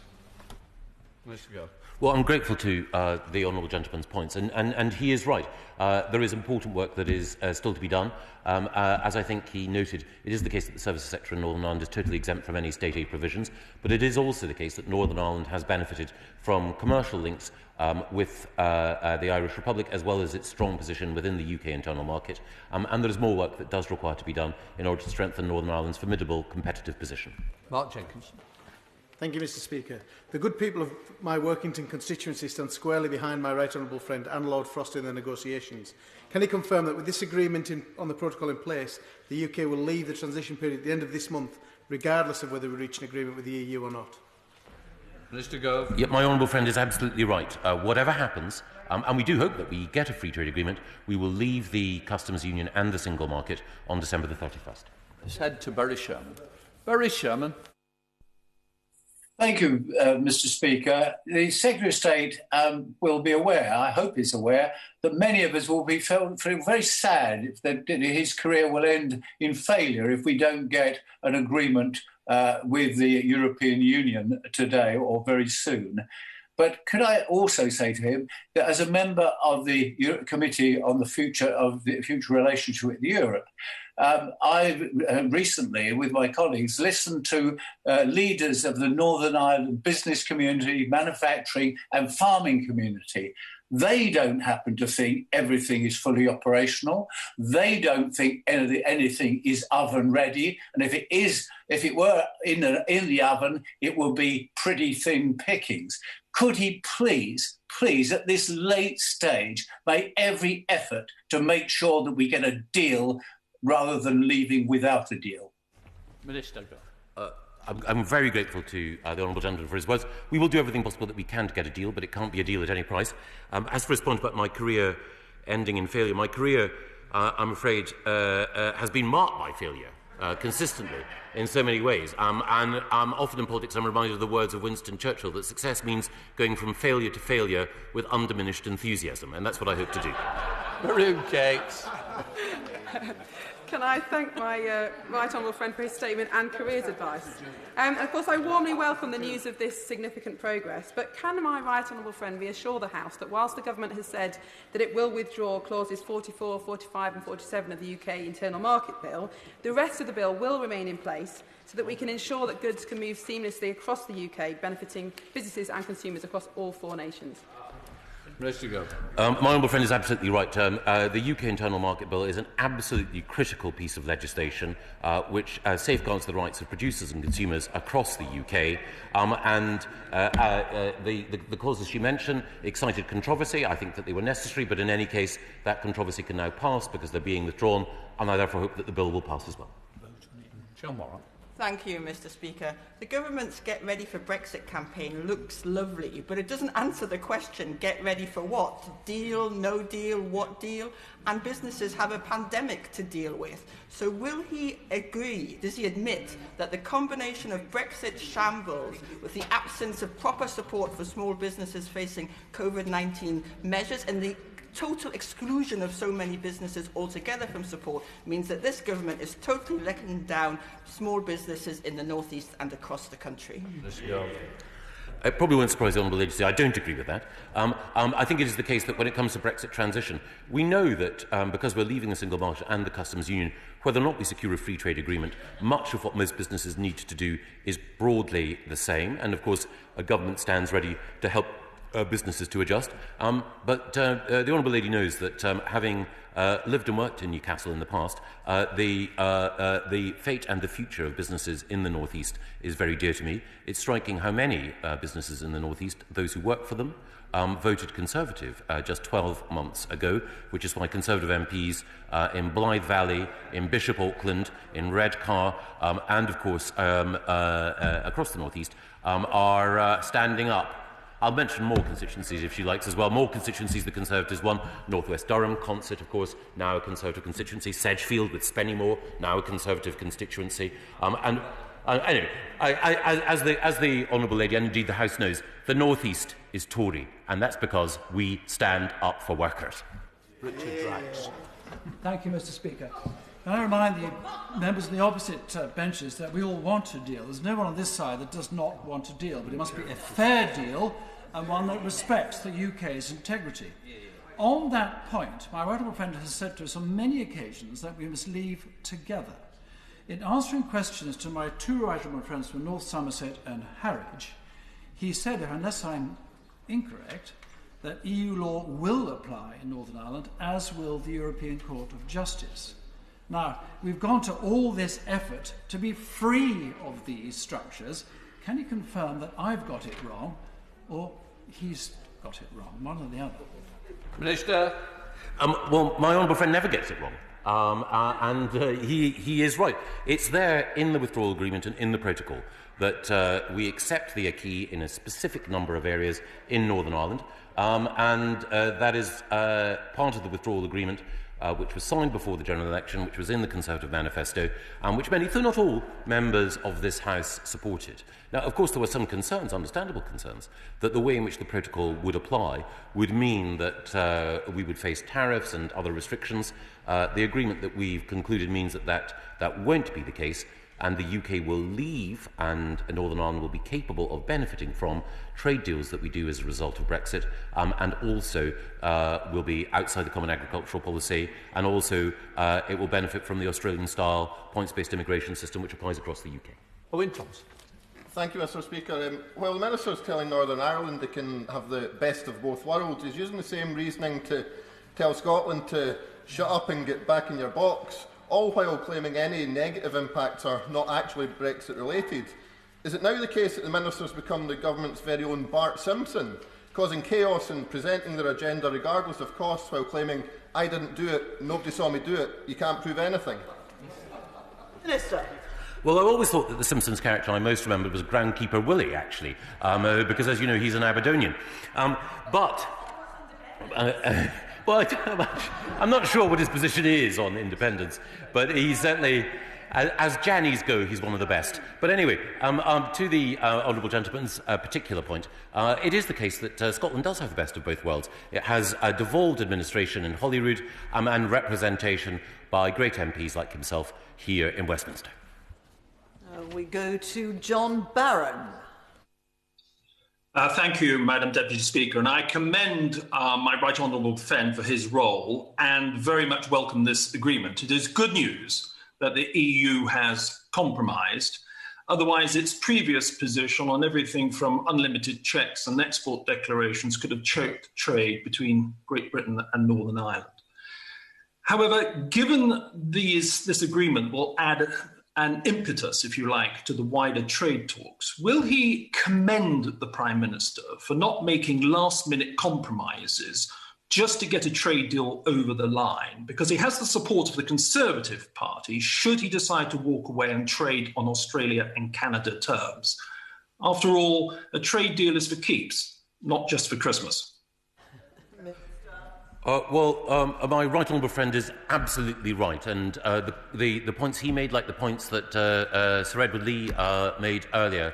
Speaker 9: Mr. Gove.
Speaker 2: Well, I'm grateful to the honourable gentleman's points, and he is right. There is important work that is still to be done. As I think he noted, it is the case that the services sector in Northern Ireland is totally exempt from any state aid provisions, but it is also the case that Northern Ireland has benefited from commercial links with the Irish Republic, as well as its strong position within the UK internal market. And there is more work that does require to be done in order to strengthen Northern Ireland's formidable competitive position.
Speaker 9: Mark Jenkins.
Speaker 17: Thank you, Mr. Speaker. The good people of my Workington constituency stand squarely behind my right honourable friend and Lord Frost in the negotiations. Can he confirm that with this agreement on the protocol in place, the UK will leave the transition period at the end of this month, regardless of whether we reach an agreement with the EU or not?
Speaker 9: Mr. Gove.
Speaker 2: Yep, my honourable friend is absolutely right. Whatever happens, and we do hope that we get a free trade agreement, we will leave the customs union and the single market on December the 31st.
Speaker 1: Let's head to Barry Sherman. Barry Sherman.
Speaker 18: Thank you, Mr. Speaker. The Secretary of State will be aware, I hope he's aware, that many of us will be feel very sad if his career will end in failure if we don't get an agreement with the European Union today or very soon. But could I also say to him that as a member of the Committee on the Future Relationship with Europe, I recently, with my colleagues, listened to leaders of the Northern Ireland business community, manufacturing and farming community. They don't happen to think everything is fully operational. They don't think anything is oven ready. And if it were in the oven, it will be pretty thin pickings. Could he please, at this late stage, make every effort to make sure that we get a deal rather than leaving without a deal?
Speaker 9: Minister.
Speaker 2: I'm very grateful to the honourable gentleman for his words. We will do everything possible that we can to get a deal, but it can't be a deal at any price. As for his point about my career ending in failure, my career, I'm afraid, has been marked by failure consistently in so many ways. And often in politics I'm reminded of the words of Winston Churchill that success means going from failure to failure with undiminished enthusiasm, and that's what I hope to do.
Speaker 9: Maroon cakes.
Speaker 19: Can I thank my right honourable friend for his statement and careers advice? Of course, I warmly welcome the news of this significant progress, but can my right honourable friend reassure the House that whilst the Government has said that it will withdraw clauses 44, 45 and 47 of the UK Internal Market Bill, the rest of the bill will remain in place so that we can ensure that goods can move seamlessly across the UK, benefiting businesses and consumers across all 4 nations?
Speaker 9: Mr. Gove.
Speaker 2: My honourable friend is absolutely right. The UK Internal Market Bill is an absolutely critical piece of legislation which safeguards the rights of producers and consumers across the UK. The clauses she mentioned excited controversy. I think that they were necessary, but in any case, that controversy can now pass because they're being withdrawn, and I therefore hope that the bill will pass as well.
Speaker 9: John Morrow.
Speaker 20: Thank you, Mr. Speaker. The government's Get Ready for Brexit campaign looks lovely, but it doesn't answer the question, get ready for what? Deal, no deal, what deal? And businesses have a pandemic to deal with. So will he agree, does he admit, that the combination of Brexit shambles with the absence of proper support for small businesses facing COVID-19 measures and the total exclusion of so many businesses altogether from support means that this government is totally letting down small businesses in the North East and across the country?
Speaker 2: It probably won't surprise the honourable lady to say I don't agree with that. I think it is the case that when it comes to Brexit transition, we know that because we're leaving the single market and the customs union, whether or not we secure a free trade agreement, much of what most businesses need to do is broadly the same. And of course, a government stands ready to help businesses to adjust. But the honourable lady knows that having lived and worked in Newcastle in the past, the fate and the future of businesses in the North East is very dear to me. It's striking how many businesses in the North East, those who work for them, voted Conservative just 12 months ago, which is why Conservative MPs in Blythe Valley, in Bishop Auckland, in Redcar, and of course across the North East are standing up. I'll mention more constituencies if she likes as well. More constituencies the Conservatives won. North West Durham, Consett, of course, now a Conservative constituency. Sedgefield with Spennymoor, now a Conservative constituency. Anyway, as the honourable lady and indeed the House knows, the North East is Tory, and that's because we stand up for workers.
Speaker 9: Richard Drax.
Speaker 21: Thank you, Mr. Speaker. Can I remind the members on the opposite benches that we all want a deal. There's no one on this side that does not want a deal, but it must be a fair deal and one that respects the UK's integrity. On that point, my right honourable friend has said to us on many occasions that we must leave together. In answering questions to my two right honourable friends from North Somerset and Harwich, he said, unless I'm incorrect, that EU law will apply in Northern Ireland, as will the European Court of Justice. Now, we've gone to all this effort to be free of these structures. Can you confirm that I've got it wrong, or he's got it wrong, one or the other?
Speaker 1: Minister.
Speaker 2: Well, my honourable friend never gets it wrong, and he is right. It's there in the withdrawal agreement and in the protocol that we accept the acquis in a specific number of areas in Northern Ireland, and that is part of the withdrawal agreement which was signed before the general election, which was in the Conservative manifesto, and which many, though not all, members of this House supported. Now, of course, there were some concerns, understandable concerns, that the way in which the protocol would apply would mean that we would face tariffs and other restrictions. The agreement that we've concluded means that that won't be the case, and the UK will leave, and Northern Ireland will be capable of benefiting from trade deals that we do as a result of Brexit, and also will be outside the common agricultural policy, and also it will benefit from the Australian-style points-based immigration system which applies across the UK.
Speaker 21: Owen Thomas.
Speaker 3: Thank you, Mr Speaker. While the Minister is telling Northern Ireland they can have the best of both worlds, he's using the same reasoning to tell Scotland to shut up and get back in your box, all while claiming any negative impacts are not actually Brexit related. Is it now the case that the Minister's become the government's very own Bart Simpson, causing chaos and presenting their agenda regardless of costs while claiming, I didn't do it, nobody saw me do it, you can't prove anything?
Speaker 20: Minister.
Speaker 2: Well, I always thought that the Simpsons character I most remembered was Groundkeeper Willie, actually, because, as you know, he's an Aberdonian. Well, I'm not sure what his position is on independence, but he's certainly, as Jannies go, he's one of the best. But anyway, to the honourable gentleman's particular point, it is the case that Scotland does have the best of both worlds. It has a devolved administration in Holyrood and representation by great MPs like himself here in Westminster.
Speaker 20: We go to John Barron.
Speaker 5: Thank you, Madam Deputy Speaker, and I commend my right honourable friend for his role and very much welcome this agreement. It is good news that the EU has compromised. Otherwise, its previous position on everything from unlimited checks and export declarations could have choked trade between Great Britain and Northern Ireland. However, given this agreement will add an impetus, if you like, to the wider trade talks, will he commend the Prime Minister for not making last-minute compromises just to get a trade deal over the line? Because he has the support of the Conservative Party should he decide to walk away and trade on Australia and Canada terms. After all, a trade deal is for keeps, not just for Christmas.
Speaker 2: My right honourable friend is absolutely right, and the points he made, like the points that Sir Edward Lee made earlier,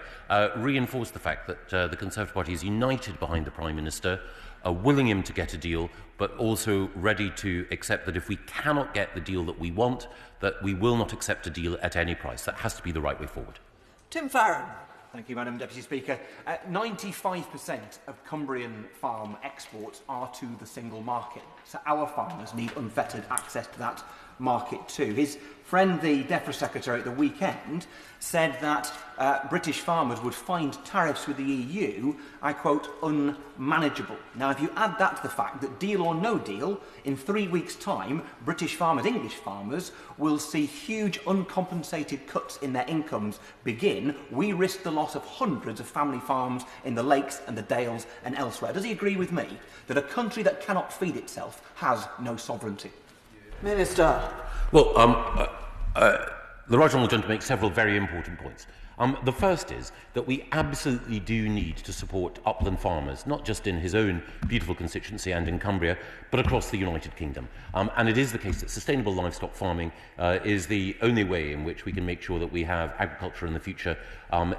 Speaker 2: reinforce the fact that the Conservative Party is united behind the Prime Minister, willing him to get a deal, but also ready to accept that if we cannot get the deal that we want, that we will not accept a deal at any price. That has to be the right way forward.
Speaker 20: Tim Farron.
Speaker 22: Thank you, Madam Deputy Speaker. 95% of Cumbrian farm exports are to the single market, so our farmers need unfettered access to that market too. His friend, the DEFRA Secretary, at the weekend said that British farmers would find tariffs with the EU, I quote, unmanageable. Now, if you add that to the fact that deal or no deal, in 3 weeks' time, British farmers, English farmers, will see huge uncompensated cuts in their incomes begin, we risk the loss of hundreds of family farms in the lakes and the dales and elsewhere. Does he agree with me that a country that cannot feed itself has no sovereignty?
Speaker 20: Minister.
Speaker 2: Well, the right honourable gentleman makes several very important points. The first is that we absolutely do need to support upland farmers, not just in his own beautiful constituency and in Cumbria, but across the United Kingdom. And it is the case that sustainable livestock farming is the only way in which we can make sure that we have agriculture in the future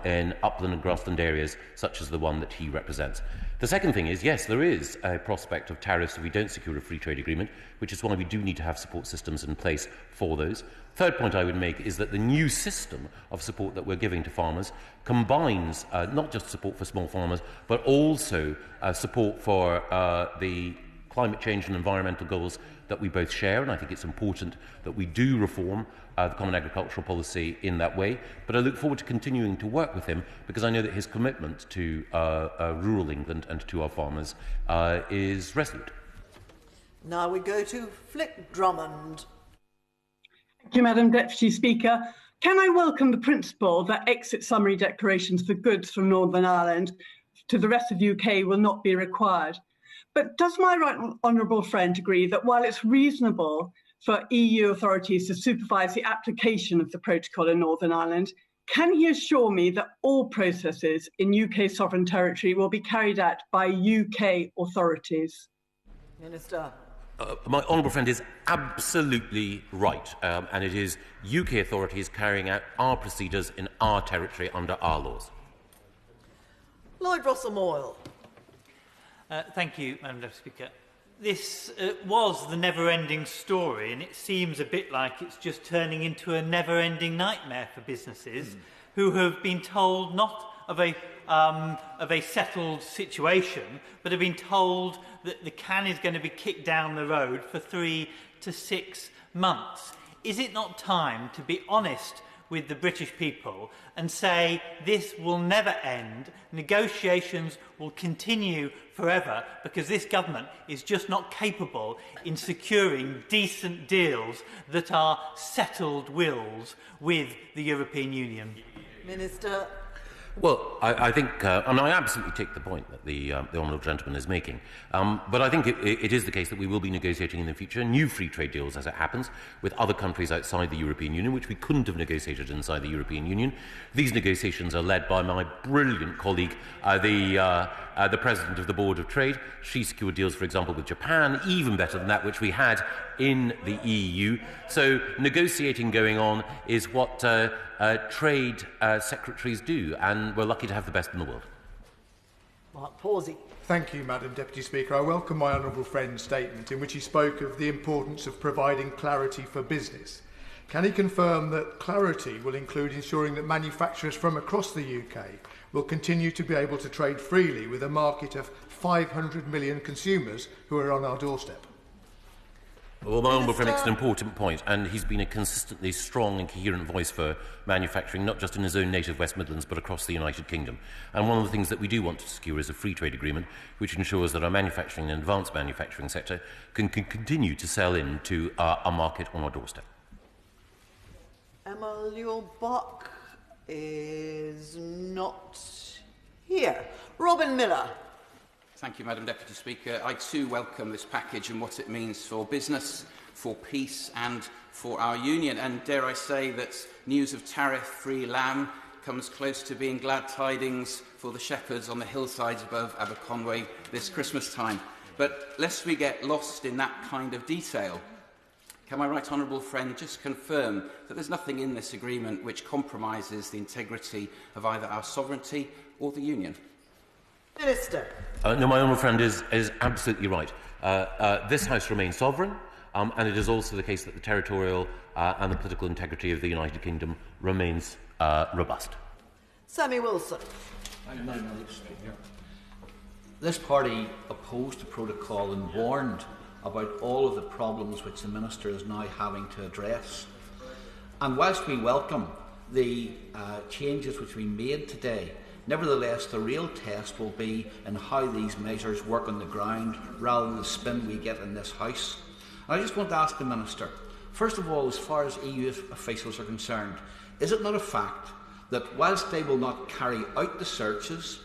Speaker 2: in upland and grassland areas such as the one that he represents. The second thing is, yes, there is a prospect of tariffs if we don't secure a free trade agreement, which is why we do need to have support systems in place for those. Third point I would make is that the new system of support that we're giving to farmers combines not just support for small farmers, but also support for the climate change and environmental goals that we both share, and I think it's important that we do reform the Common Agricultural Policy in that way. But I look forward to continuing to work with him because I know that his commitment to rural England and to our farmers is resolute.
Speaker 4: Now we go to Flick Drummond.
Speaker 6: Thank you, Madam Deputy Speaker. Can I welcome the principle that exit summary declarations for goods from Northern Ireland to the rest of the UK will not be required? But does my right honourable friend agree that while it's reasonable for EU authorities to supervise the application of the protocol in Northern Ireland, can he assure me that all processes in UK sovereign territory will be carried out by UK authorities?
Speaker 4: Minister.
Speaker 2: My honourable friend is absolutely right, and it is UK authorities carrying out our procedures in our territory under our laws.
Speaker 4: Lloyd Russell-Moyle.
Speaker 23: Thank you, Madam Deputy Speaker. This was the never-ending story, and it seems a bit like it's just turning into a never-ending nightmare for businesses who have been told not of a settled situation, but have been told that the can is going to be kicked down the road for 3 to 6 months. Is it not time to be honest with the British people and say this will never end, negotiations will continue forever because this government is just not capable in securing decent deals that are settled wills with the European Union?
Speaker 4: Minister.
Speaker 2: Well, I think, and I absolutely take the point that the honourable gentleman is making, but I think it is the case that we will be negotiating in the future new free trade deals, as it happens, with other countries outside the European Union, which we couldn't have negotiated inside the European Union. These negotiations are led by my brilliant colleague, the President of the Board of Trade. She secured deals, for example, with Japan, even better than that which we had in the EU. So negotiating going on is what trade secretaries do, and we're lucky to have the best in the world.
Speaker 4: Mark Pawsey.
Speaker 24: Thank you, Madam Deputy Speaker. I welcome my honourable friend's statement in which he spoke of the importance of providing clarity for business. Can he confirm that clarity will include ensuring that manufacturers from across the UK will continue to be able to trade freely with a market of 500 million consumers who are on our doorstep?
Speaker 2: Well, my honourable friend makes an important point, and he's been a consistently strong and coherent voice for manufacturing, not just in his own native West Midlands, but across the United Kingdom. And one of the things that we do want to secure is a free trade agreement, which ensures that our manufacturing and advanced manufacturing sector can continue to sell into a market on our doorstep.
Speaker 4: Emmanuel Buck is not here. Robin Miller.
Speaker 25: Thank you, Madam Deputy Speaker. I too welcome this package and what it means for business, for peace and for our union. And dare I say that news of tariff-free lamb comes close to being glad tidings for the shepherds on the hillsides above Aberconway this Christmas time. But lest we get lost in that kind of detail, can my right honourable friend just confirm that there's nothing in this agreement which compromises the integrity of either our sovereignty or the union?
Speaker 4: Minister.
Speaker 2: No, my honourable friend is absolutely right. This House remains sovereign, and it is also the case that the territorial and the political integrity of the United Kingdom remains robust.
Speaker 4: Sammy Wilson.
Speaker 26: This party opposed the protocol and warned about all of the problems which the Minister is now having to address. And whilst we welcome the changes which we made today, nevertheless, the real test will be in how these measures work on the ground rather than the spin we get in this House. And I just want to ask the Minister, first of all, as far as EU officials are concerned, is it not a fact that whilst they will not carry out the searches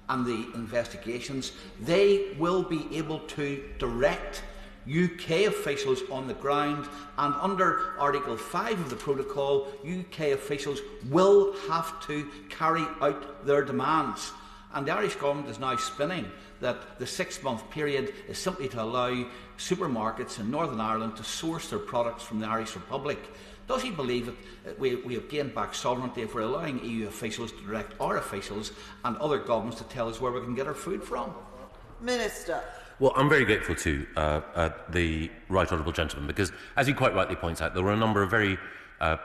Speaker 26: and the investigations, they will be able to direct UK officials on the ground, and under Article 5 of the protocol, UK officials will have to carry out their demands. And the Irish government is now spinning that the 6-month period is simply to allow supermarkets in Northern Ireland to source their products from the Irish Republic. Does he believe that we have gained back sovereignty if we're allowing EU officials to direct our officials and other governments to tell us where we can get our food from?
Speaker 4: Minister.
Speaker 2: Well, I'm very grateful to the Right Honourable Gentleman because, as he quite rightly points out, there were a number of very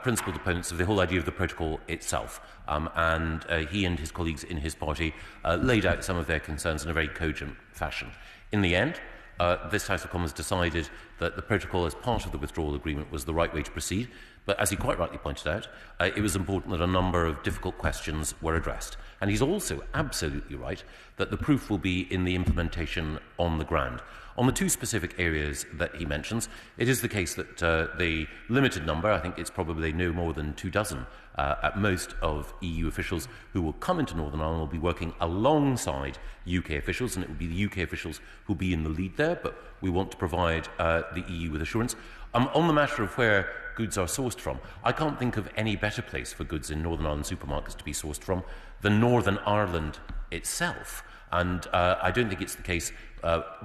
Speaker 2: principled opponents of the whole idea of the protocol itself, and he and his colleagues in his party laid out some of their concerns in a very cogent fashion. In the end, this House of Commons decided that the protocol as part of the withdrawal agreement was the right way to proceed, but as he quite rightly pointed out, it was important that a number of difficult questions were addressed. And he's also absolutely right that the proof will be in the implementation on the ground. On the two specific areas that he mentions, it is the case that the limited number, I think it's probably no more than 24 at most, of EU officials who will come into Northern Ireland will be working alongside UK officials, and it will be the UK officials who will be in the lead there, but we want to provide the EU with assurance. On the matter of where goods are sourced from, I can't think of any better place for goods in Northern Ireland supermarkets to be sourced from than Northern Ireland itself. And I don't think it's the case,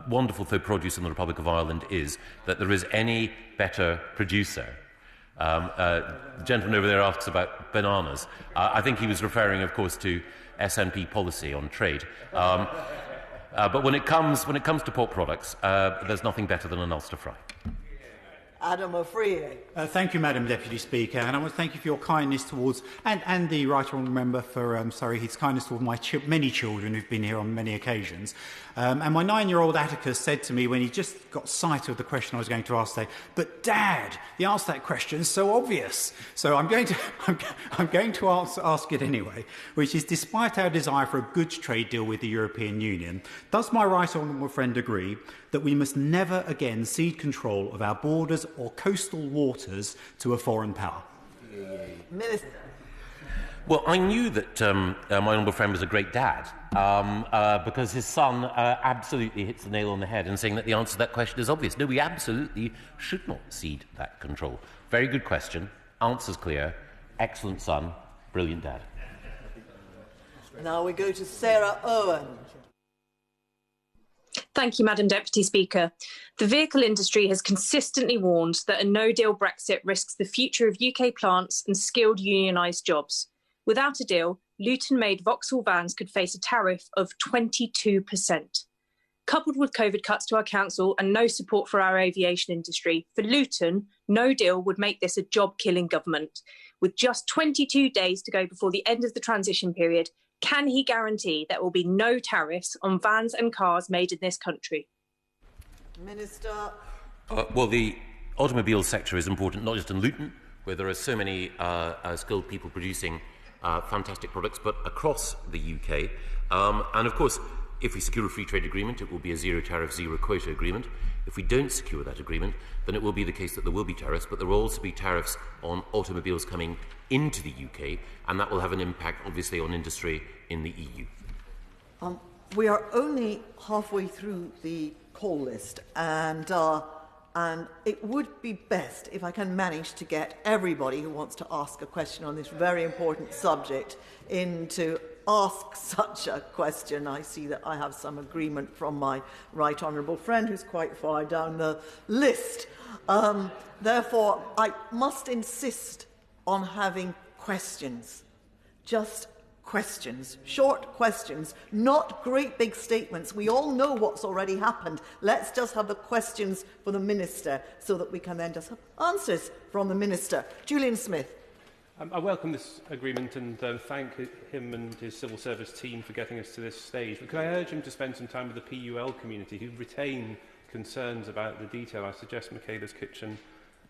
Speaker 2: wonderful though produce in the Republic of Ireland is, that there is any better producer. The gentleman over there asks about bananas. I think he was referring, of course, to SNP policy on trade. But when it comes to pork products, there's nothing better than an Ulster fry.
Speaker 4: Adam O'Freely.
Speaker 22: Thank you, Madam Deputy Speaker, and I want to thank you for your kindness towards, and the Right Honourable Member for Surrey, his kindness towards my many children who've been here on many occasions. And my 9-year-old Atticus said to me when he just got sight of the question I was going to ask today, "But Dad, the answer to that question is so obvious." So I'm going to ask it anyway, which is, despite our desire for a goods trade deal with the European Union, does my Right Honourable friend agree that we must never again cede control of our borders or coastal waters to a foreign power?
Speaker 4: Minister.
Speaker 2: Well, I knew that my honourable friend was a great dad because his son absolutely hits the nail on the head in saying that the answer to that question is obvious. No, we absolutely should not cede that control. Very good question. Answer's clear. Excellent son. Brilliant dad.
Speaker 4: Now we go to Sarah Owen.
Speaker 7: Thank you, Madam Deputy Speaker. The vehicle industry has consistently warned that a no-deal Brexit risks the future of UK plants and skilled unionised jobs. Without a deal, Luton-made Vauxhall vans could face a tariff of 22%. Coupled with COVID cuts to our council and no support for our aviation industry, for Luton, no deal would make this a job-killing government. With just 22 days to go before the end of the transition period, can he guarantee there will be no tariffs on vans and cars made in this country?
Speaker 4: Minister.
Speaker 2: Well, the automobile sector is important, not just in Luton, where there are so many skilled people producing fantastic products, but across the UK. And of course, if we secure a free trade agreement, it will be a zero tariff, zero quota agreement. If we don't secure that agreement, then it will be the case that there will be tariffs, but there will also be tariffs on automobiles coming into the UK, and that will have an impact, obviously, on industry in the EU.
Speaker 4: We are only halfway through the call list, and it would be best if I can manage to get everybody who wants to ask a question on this very important subject in to ask such a question. I see that I have some agreement from my right honourable friend who's quite far down the list. Therefore, I must insist on having questions. Just questions, short questions, not great big statements. We all know what's already happened. Let's just have the questions for the Minister so that we can then just have answers from the Minister. Julian Smith.
Speaker 8: I welcome this agreement and thank him and his civil service team for getting us to this stage. But could I urge him to spend some time with the PUL community who retain concerns about the detail? I suggest Michaela's Kitchen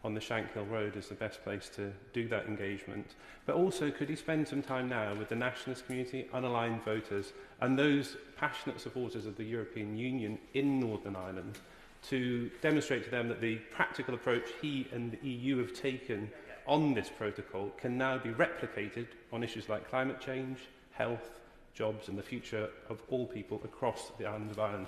Speaker 8: on the Shankhill Road is the best place to do that engagement. But also, could he spend some time now with the nationalist community, unaligned voters, and those passionate supporters of the European Union in Northern Ireland to demonstrate to them that the practical approach he and the EU have taken on this protocol can now be replicated on issues like climate change, health, jobs, and the future of all people across the island of Ireland?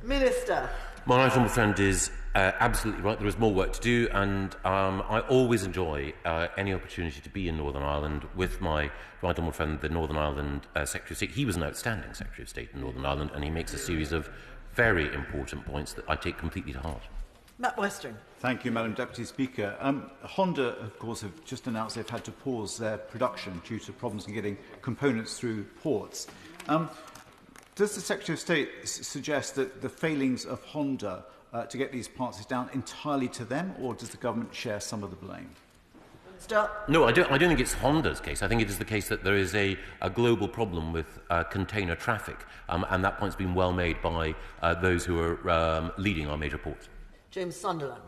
Speaker 4: Minister.
Speaker 2: My right honourable friend is absolutely right. There is more work to do, and I always enjoy any opportunity to be in Northern Ireland with my right honourable friend, the Northern Ireland Secretary of State. He was an outstanding Secretary of State in Northern Ireland, and he makes a series of very important points that I take completely to heart.
Speaker 4: Matt Western.
Speaker 10: Thank you, Madam Deputy Speaker. Honda, of course, have just announced they've had to pause their production due to problems in getting components through ports. Does the Secretary of State suggest that the failings of Honda to get these parts is down entirely to them, or does the government share some of the blame?
Speaker 2: No, I don't think it's Honda's case. I think it is the case that there is a global problem with container traffic, and that point's been well made by those who are leading our major ports.
Speaker 4: James Sunderland.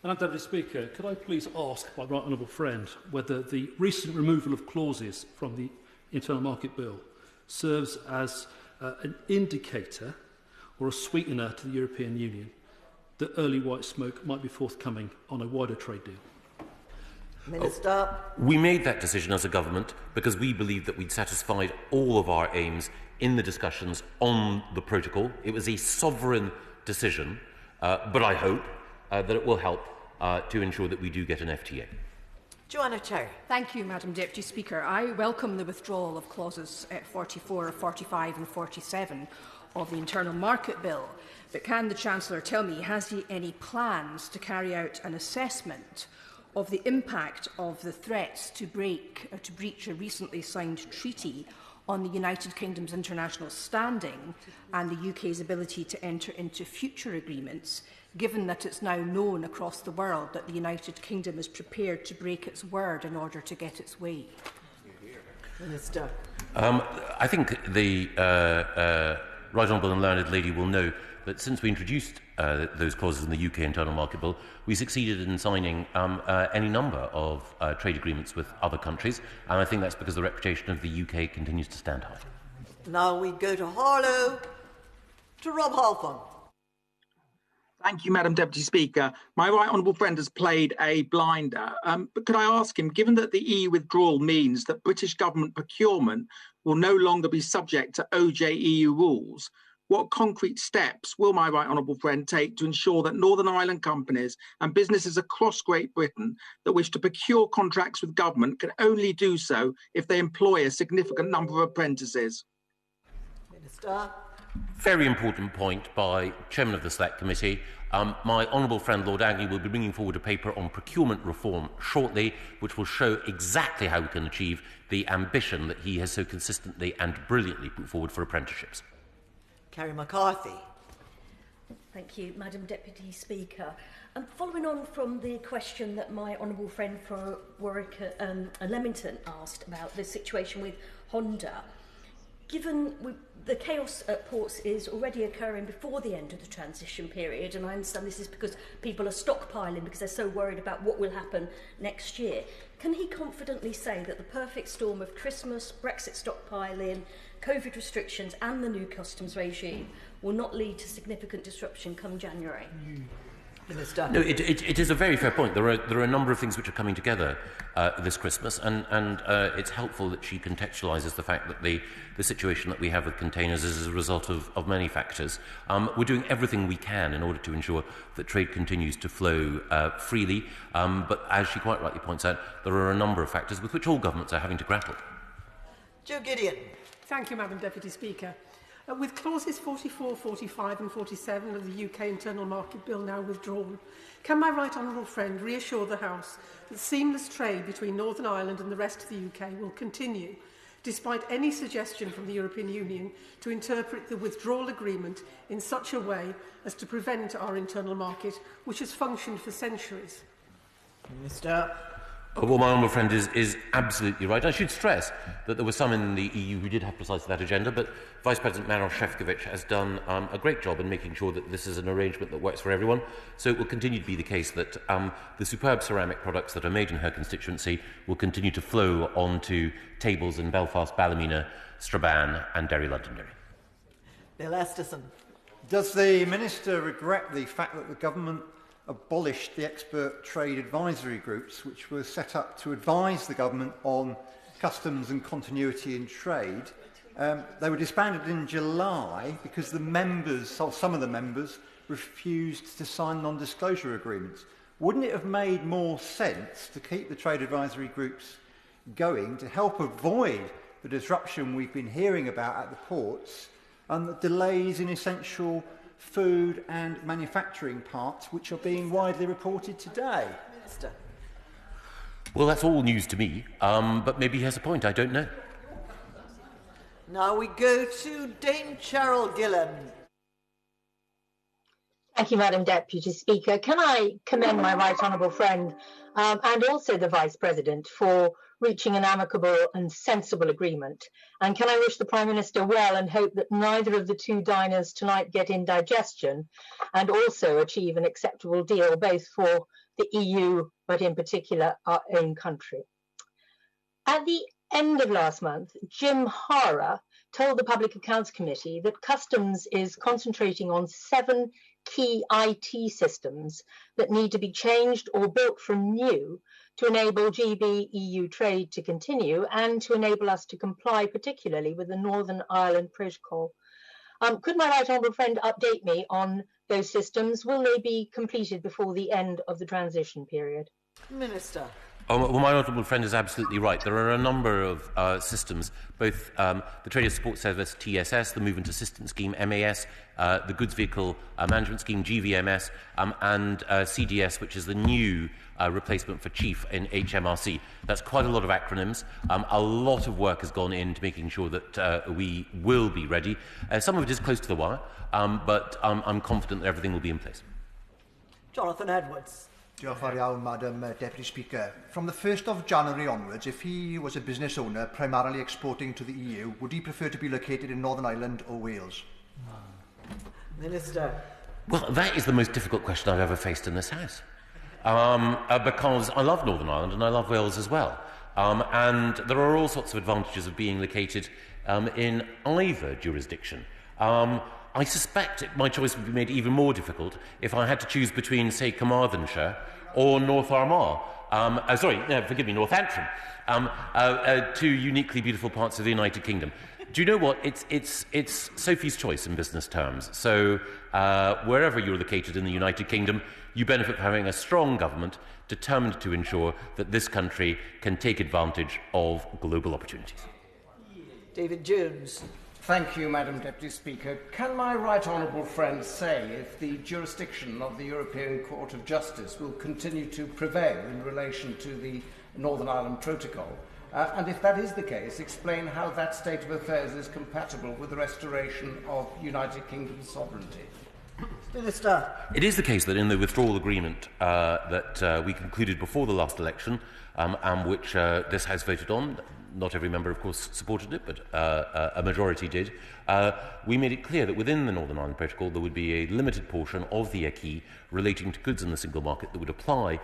Speaker 11: Madam Deputy Speaker, could I please ask my right honourable friend whether the recent removal of clauses from the Internal Market Bill serves as an indicator or a sweetener to the European Union that early white smoke might be forthcoming on a wider trade deal?
Speaker 4: Minister.
Speaker 2: We made that decision as a government because we believed that we'd satisfied all of our aims in the discussions on the protocol. It was a sovereign decision, but I hope that it will help to ensure that we do get an FTA.
Speaker 4: Joanna Cherry.
Speaker 12: Thank you, Madam Deputy Speaker. I welcome the withdrawal of clauses 44, 45 and 47 of the Internal Market Bill. But can the Chancellor tell me, has he any plans to carry out an assessment of the impact of the threats to breach a recently signed treaty on the United Kingdom's international standing and the UK's ability to enter into future agreements, given that it's now known across the world that the United Kingdom is prepared to break its word in order to get its way?
Speaker 4: Minister.
Speaker 2: I think the Right Honourable and Learned Lady will know that since we introduced those clauses in the UK Internal Market Bill, we succeeded in signing any number of trade agreements with other countries, and I think that's because the reputation of the UK continues to stand high.
Speaker 4: Now we go to Harlow, to Rob Halfon.
Speaker 13: Thank you, Madam Deputy Speaker. My right honourable friend has played a blinder. But could I ask him, given that the EU withdrawal means that British government procurement will no longer be subject to OJ-EU rules, what concrete steps will my right honourable friend take to ensure that Northern Ireland companies and businesses across Great Britain that wish to procure contracts with government can only do so if they employ a significant number of apprentices?
Speaker 4: Minister.
Speaker 2: Very important point by Chairman of the Select Committee. My honourable friend Lord Agnew will be bringing forward a paper on procurement reform shortly, which will show exactly how we can achieve the ambition that he has so consistently and brilliantly put forward for apprenticeships.
Speaker 4: Carrie McCarthy.
Speaker 14: Thank you, Madam Deputy Speaker. Following on from the question that my honourable friend for Warwick Leamington asked about the situation with Honda, given the chaos at ports is already occurring before the end of the transition period, and I understand this is because people are stockpiling because they're so worried about what will happen next year, can he confidently say that the perfect storm of Christmas, Brexit stockpiling, COVID restrictions and the new customs regime will not lead to significant disruption come January?
Speaker 4: Minister.
Speaker 2: No, it is a very fair point. There are a number of things which are coming together this Christmas, and it's helpful that she contextualises the fact that the situation that we have with containers is as a result of many factors. We're doing everything we can in order to ensure that trade continues to flow freely, but as she quite rightly points out, there are a number of factors with which all governments are having to grapple.
Speaker 4: Joe Gideon.
Speaker 15: Thank you, Madam Deputy Speaker. With clauses 44, 45 and 47 of the UK Internal Market Bill now withdrawn, can my right honourable friend reassure the House that seamless trade between Northern Ireland and the rest of the UK will continue, despite any suggestion from the European Union to interpret the withdrawal agreement in such a way as to prevent our internal market, which has functioned for centuries?
Speaker 4: Minister.
Speaker 2: Well, my honourable friend is absolutely right. I should stress that there were some in the EU who did have precisely that agenda, but Vice President Maroš Šefčovič has done a great job in making sure that this is an arrangement that works for everyone. So it will continue to be the case that the superb ceramic products that are made in her constituency will continue to flow onto tables in Belfast, Ballymena, Strabane and Derry, Londonderry.
Speaker 4: Bill Esterson.
Speaker 16: Does the Minister regret the fact that the government abolished the expert trade advisory groups which were set up to advise the government on customs and continuity in trade? They were disbanded in July because the members, or some of the members, refused to sign non-disclosure agreements. Wouldn't it have made more sense to keep the trade advisory groups going to help avoid the disruption we've been hearing about at the ports and the delays in essential food and manufacturing parts which are being widely reported today?
Speaker 4: Minister.
Speaker 2: Well, that's all news to me, but maybe he has a point, I don't know.
Speaker 4: Now we go to Dame Cheryl Gillan.
Speaker 1: Thank you, Madam Deputy Speaker. Can I commend my right honourable friend and also the Vice President for reaching an amicable and sensible agreement? And can I wish the Prime Minister well and hope that neither of the two diners tonight get indigestion and also achieve an acceptable deal, both for the EU, but in particular our own country. At the end of last month, Jim Hara told the Public Accounts Committee that Customs is concentrating on 7 key IT systems that need to be changed or built from new to enable GB EU trade to continue and to enable us to comply particularly with the Northern Ireland Protocol. Could my right honourable friend update me on those systems? Will they be completed before the end of the transition period?
Speaker 4: Minister.
Speaker 2: Well, my honourable friend is absolutely right. There are a number of systems, both the Trader Support Service, TSS, the Movement Assistance Scheme, MAS, the Goods Vehicle Management Scheme, GVMS, and CDS, which is the new replacement for Chief in HMRC. That's quite a lot of acronyms. A lot of work has gone into making sure that we will be ready. Some of it is close to the wire, but I'm confident that everything will be in place.
Speaker 4: Jonathan Edwards.
Speaker 9: Diolch fawr iawn, Madam Deputy Speaker. From the 1st of January onwards, if he was a business owner primarily exporting to the EU, would he prefer to be located in Northern Ireland or Wales?
Speaker 4: Minister.
Speaker 2: Well, that is the most difficult question I've ever faced in this House. Because I love Northern Ireland and I love Wales as well. And there are all sorts of advantages of being located in either jurisdiction. I suspect my choice would be made even more difficult if I had to choose between, say, Carmarthenshire or North Armagh. Forgive me, North Antrim. Two uniquely beautiful parts of the United Kingdom. Do you know what? It's Sophie's choice in business terms. So wherever you're located in the United Kingdom, you benefit from having a strong government determined to ensure that this country can take advantage of global opportunities.
Speaker 4: David Jones.
Speaker 17: Thank you, Madam Deputy Speaker. Can my right honourable friend say if the jurisdiction of the European Court of Justice will continue to prevail in relation to the Northern Ireland Protocol? And if that is the case, explain how that state of affairs is compatible with the restoration of United Kingdom sovereignty.
Speaker 4: Minister.
Speaker 2: It is the case that in the withdrawal agreement that we concluded before the last election, and which this House voted on, not every member, of course, supported it, but a majority did. We made it clear that within the Northern Ireland Protocol there would be a limited portion of the acquis relating to goods in the single market that would apply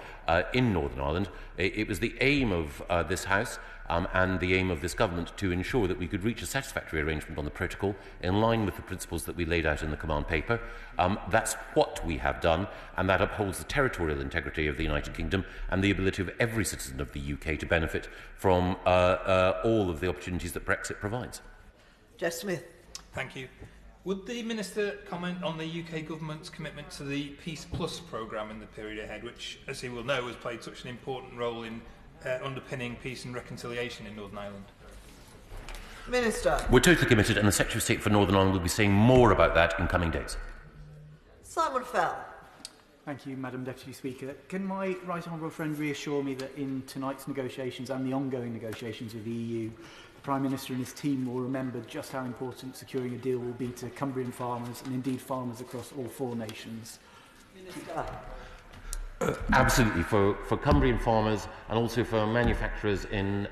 Speaker 2: in Northern Ireland. It was the aim of this House and the aim of this government to ensure that we could reach a satisfactory arrangement on the protocol in line with the principles that we laid out in the command paper. That's what we have done, and that upholds the territorial integrity of the United Kingdom and the ability of every citizen of the UK to benefit from all of the opportunities that Brexit provides.
Speaker 4: Jeff Smith.
Speaker 18: Thank you. Would the Minister comment on the UK Government's commitment to the Peace Plus programme in the period ahead, which, as he will know, has played such an important role in underpinning peace and reconciliation in Northern Ireland?
Speaker 4: Minister.
Speaker 2: We're totally committed, and the Secretary of State for Northern Ireland will be saying more about that in coming days.
Speaker 4: Simon Fell.
Speaker 19: Thank you, Madam Deputy Speaker. Can my right honourable friend reassure me that in tonight's negotiations and the ongoing negotiations with the EU, the Prime Minister and his team will remember just how important securing a deal will be to Cumbrian farmers and indeed farmers across all 4 nations?
Speaker 4: Minister.
Speaker 2: Absolutely. For Cumbrian farmers and also for manufacturers in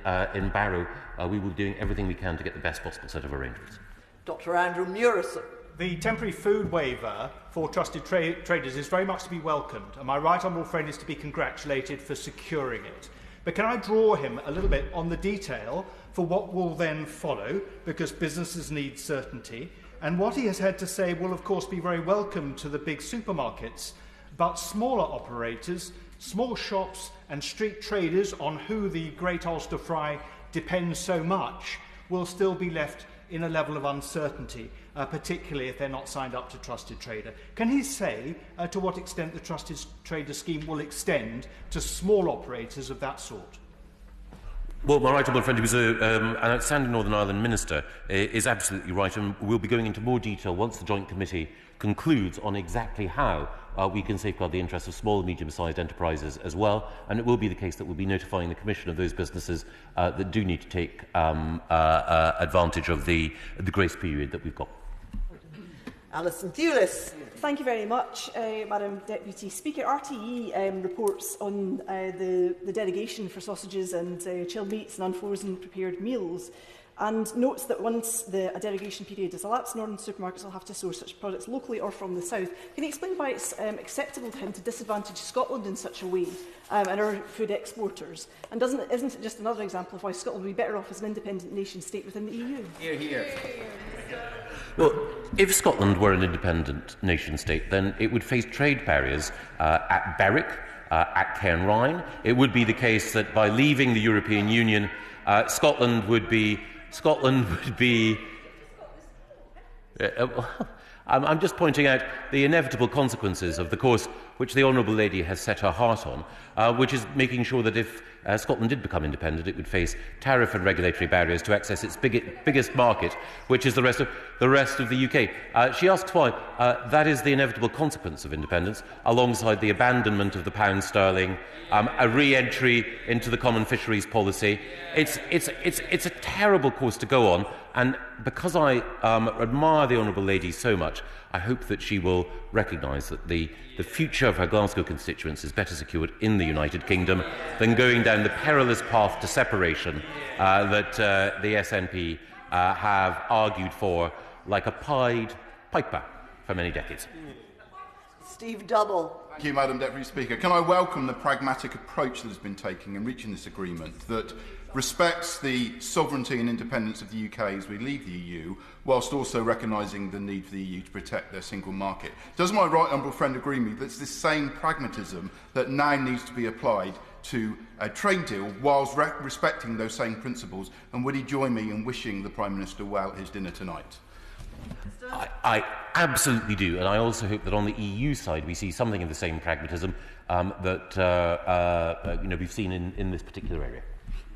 Speaker 2: Barrow, we will be doing everything we can to get the best possible set of arrangements.
Speaker 4: Dr. Andrew Murison.
Speaker 21: The temporary food waiver for trusted traders is very much to be welcomed, and my right honourable friend is to be congratulated for securing it. But can I draw him a little bit on the detail for what will then follow, because businesses need certainty, and what he has had to say will of course be very welcome to the big supermarkets, but smaller operators, small shops and street traders on who the Great Ulster Fry depends so much will still be left in a level of uncertainty, particularly if they're not signed up to Trusted Trader. Can he say to what extent the Trusted Trader scheme will extend to small operators of that sort?
Speaker 2: Well, my right honourable friend, who was an outstanding Northern Ireland minister, is absolutely right, and we'll be going into more detail once the Joint Committee concludes on exactly how we can safeguard the interests of small and medium-sized enterprises as well, and it will be the case that we'll be notifying the Commission of those businesses that do need to take advantage of the grace period that we've got.
Speaker 4: Alison Thewlis.
Speaker 3: Thank you very much, Madam Deputy Speaker. RTE reports on the derogation for sausages and chilled meats and unfrozen prepared meals, and notes that once a derogation period is elapsed, northern supermarkets will have to source such products locally or from the south. Can you explain why it's acceptable to him to disadvantage Scotland in such a way and our food exporters? And isn't it just another example of why Scotland would be better off as an independent nation state within the EU?
Speaker 25: Hear, hear.
Speaker 2: Well, if Scotland were an independent nation-state, then it would face trade barriers at Berwick, at Cairn Rhine. It would be the case that by leaving the European Union, Scotland would be. I'm just pointing out the inevitable consequences of the course which the Honourable Lady has set her heart on, which is making sure that if Scotland did become independent, it would face tariff and regulatory barriers to access its biggest market, which is the rest of the UK. She asks why. That is the inevitable consequence of independence, alongside the abandonment of the pound sterling, a re-entry into the common fisheries policy. It's a terrible course to go on, and because I admire the Honourable Lady so much, I hope that she will recognise that the future of her Glasgow constituents is better secured in the United Kingdom than going down the perilous path to separation that the SNP have argued for like a pied piper for many decades.
Speaker 4: Steve Double.
Speaker 5: Thank you, Madam Deputy Speaker. Can I welcome the pragmatic approach that has been taken in reaching this agreement that respects the sovereignty and independence of the UK as we leave the EU, whilst also recognising the need for the EU to protect their single market. Does my right honourable friend agree with me that it's this same pragmatism that now needs to be applied to a trade deal whilst respecting those same principles? And would he join me in wishing the Prime Minister well at his dinner tonight?
Speaker 2: I absolutely do, and I also hope that on the EU side we see something of the same pragmatism that we've seen in this particular area.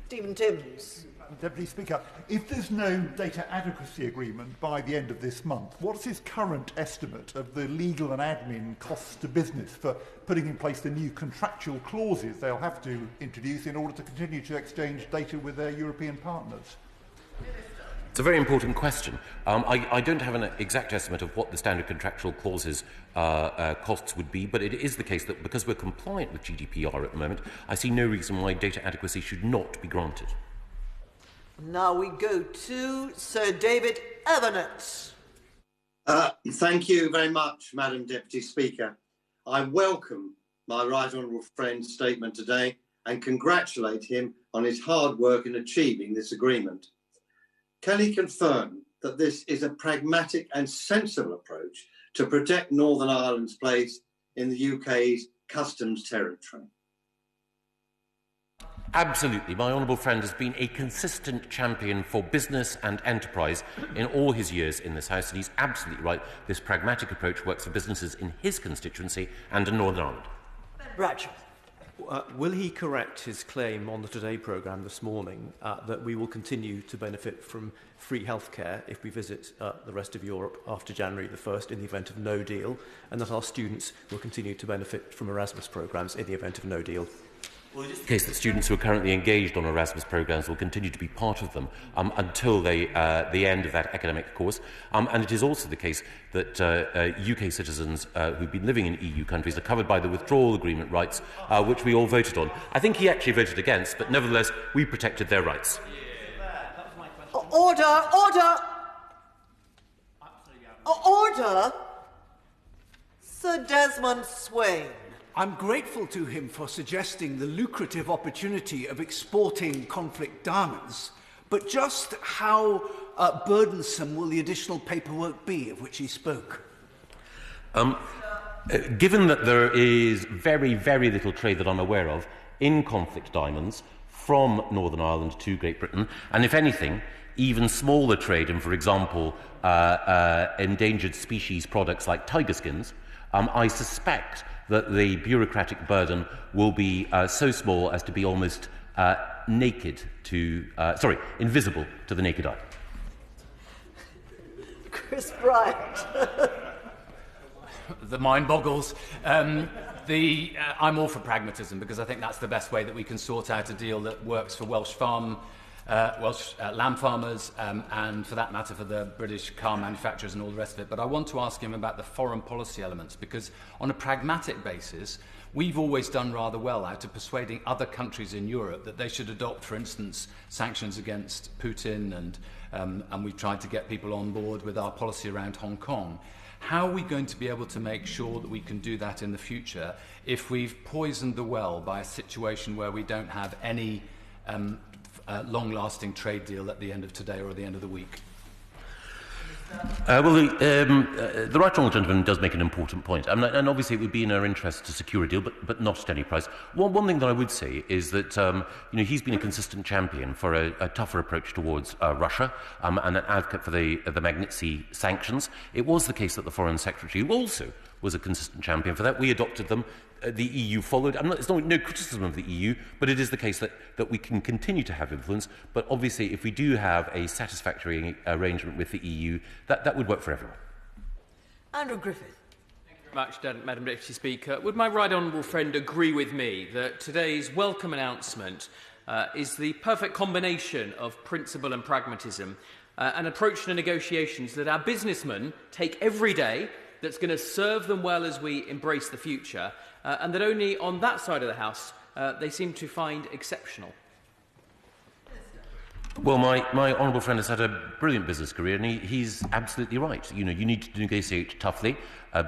Speaker 4: Stephen Timms.
Speaker 6: Deputy Speaker, if there's no data adequacy agreement by the end of this month, what's his current estimate of the legal and admin costs to business for putting in place the new contractual clauses they'll have to introduce in order to continue to exchange data with their European partners?
Speaker 2: It's a very important question. I don't have an exact estimate of what the standard contractual clauses costs would be, but it is the case that because we're compliant with GDPR at the moment, I see no reason why data adequacy should not be granted.
Speaker 4: Now we go to Sir David Evanet.
Speaker 20: Thank you very much, Madam Deputy Speaker. I welcome my right honourable friend's statement today and congratulate him on his hard work in achieving this agreement. Can he confirm that this is a pragmatic and sensible approach to protect Northern Ireland's place in the UK's customs territory?
Speaker 2: Absolutely. My honourable friend has been a consistent champion for business and enterprise in all his years in this House, and he's absolutely right. This pragmatic approach works for businesses in his constituency and in Northern Ireland.
Speaker 4: Bradshaw.
Speaker 23: Will he correct his claim on the Today programme this morning that we will continue to benefit from free healthcare if we visit the rest of Europe after January the 1st in the event of no deal, and that our students will continue to benefit from Erasmus programmes in the event of no deal?
Speaker 2: Well, it is the case that students who are currently engaged on Erasmus programmes will continue to be part of them until the end of that academic course. And it is also the case that UK citizens who've been living in EU countries are covered by the Withdrawal Agreement rights, which we all voted on. I think he actually voted against, but nevertheless, we protected their rights.
Speaker 4: Order! Order! Order! Sir Desmond Swain.
Speaker 24: I'm grateful to him for suggesting the lucrative opportunity of exporting conflict diamonds, but just how burdensome will the additional paperwork be of which he spoke?
Speaker 2: Given that there is very, very little trade that I'm aware of in conflict diamonds from Northern Ireland to Great Britain, and if anything, even smaller trade in, for example, endangered species products like tiger skins, I suspect that the bureaucratic burden will be so small as to be almost invisible to the naked eye.
Speaker 4: Chris Bryant.
Speaker 7: the mind boggles. I'm all for pragmatism because I think that's the best way that we can sort out a deal that works for Welsh lamb farmers and, for that matter, for the British car manufacturers and all the rest of it. But I want to ask him about the foreign policy elements because, on a pragmatic basis, we've always done rather well out of persuading other countries in Europe that they should adopt, for instance, sanctions against Putin, and we've tried to get people on board with our policy around Hong Kong. How are we going to be able to make sure that we can do that in the future if we've poisoned the well by a situation where we don't have any long-lasting trade deal at the end of today or at the end of the week?
Speaker 2: The right honourable gentleman does make an important point, and obviously it would be in our interest to secure a deal, but not at any price. One thing that I would say is that he's been a consistent champion for a tougher approach towards Russia and an advocate for the Magnitsky sanctions. It was the case that the Foreign Secretary also was a consistent champion for that. We adopted them. The EU followed. There's no criticism of the EU, but it is the case that we can continue to have influence. But obviously, if we do have a satisfactory arrangement with the EU, that would work for everyone.
Speaker 4: Andrew Griffith.
Speaker 8: Thank you very much, Madam Deputy Speaker. Would my right honourable friend agree with me that today's welcome announcement is the perfect combination of principle and pragmatism, an approach to negotiations that our businessmen take every day, that's going to serve them well as we embrace the future, and that only on that side of the House they seem to find exceptional?
Speaker 2: Well, my honourable friend has had a brilliant business career, and he's absolutely right. You need to negotiate toughly,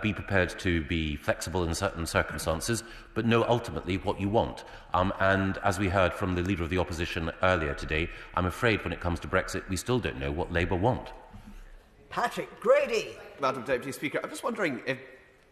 Speaker 2: be prepared to be flexible in certain circumstances, but know ultimately what you want. And as we heard from the Leader of the Opposition earlier today, I'm afraid when it comes to Brexit, we still don't know what Labour want.
Speaker 4: Patrick Grady.
Speaker 10: Madam Deputy Speaker, I'm just wondering if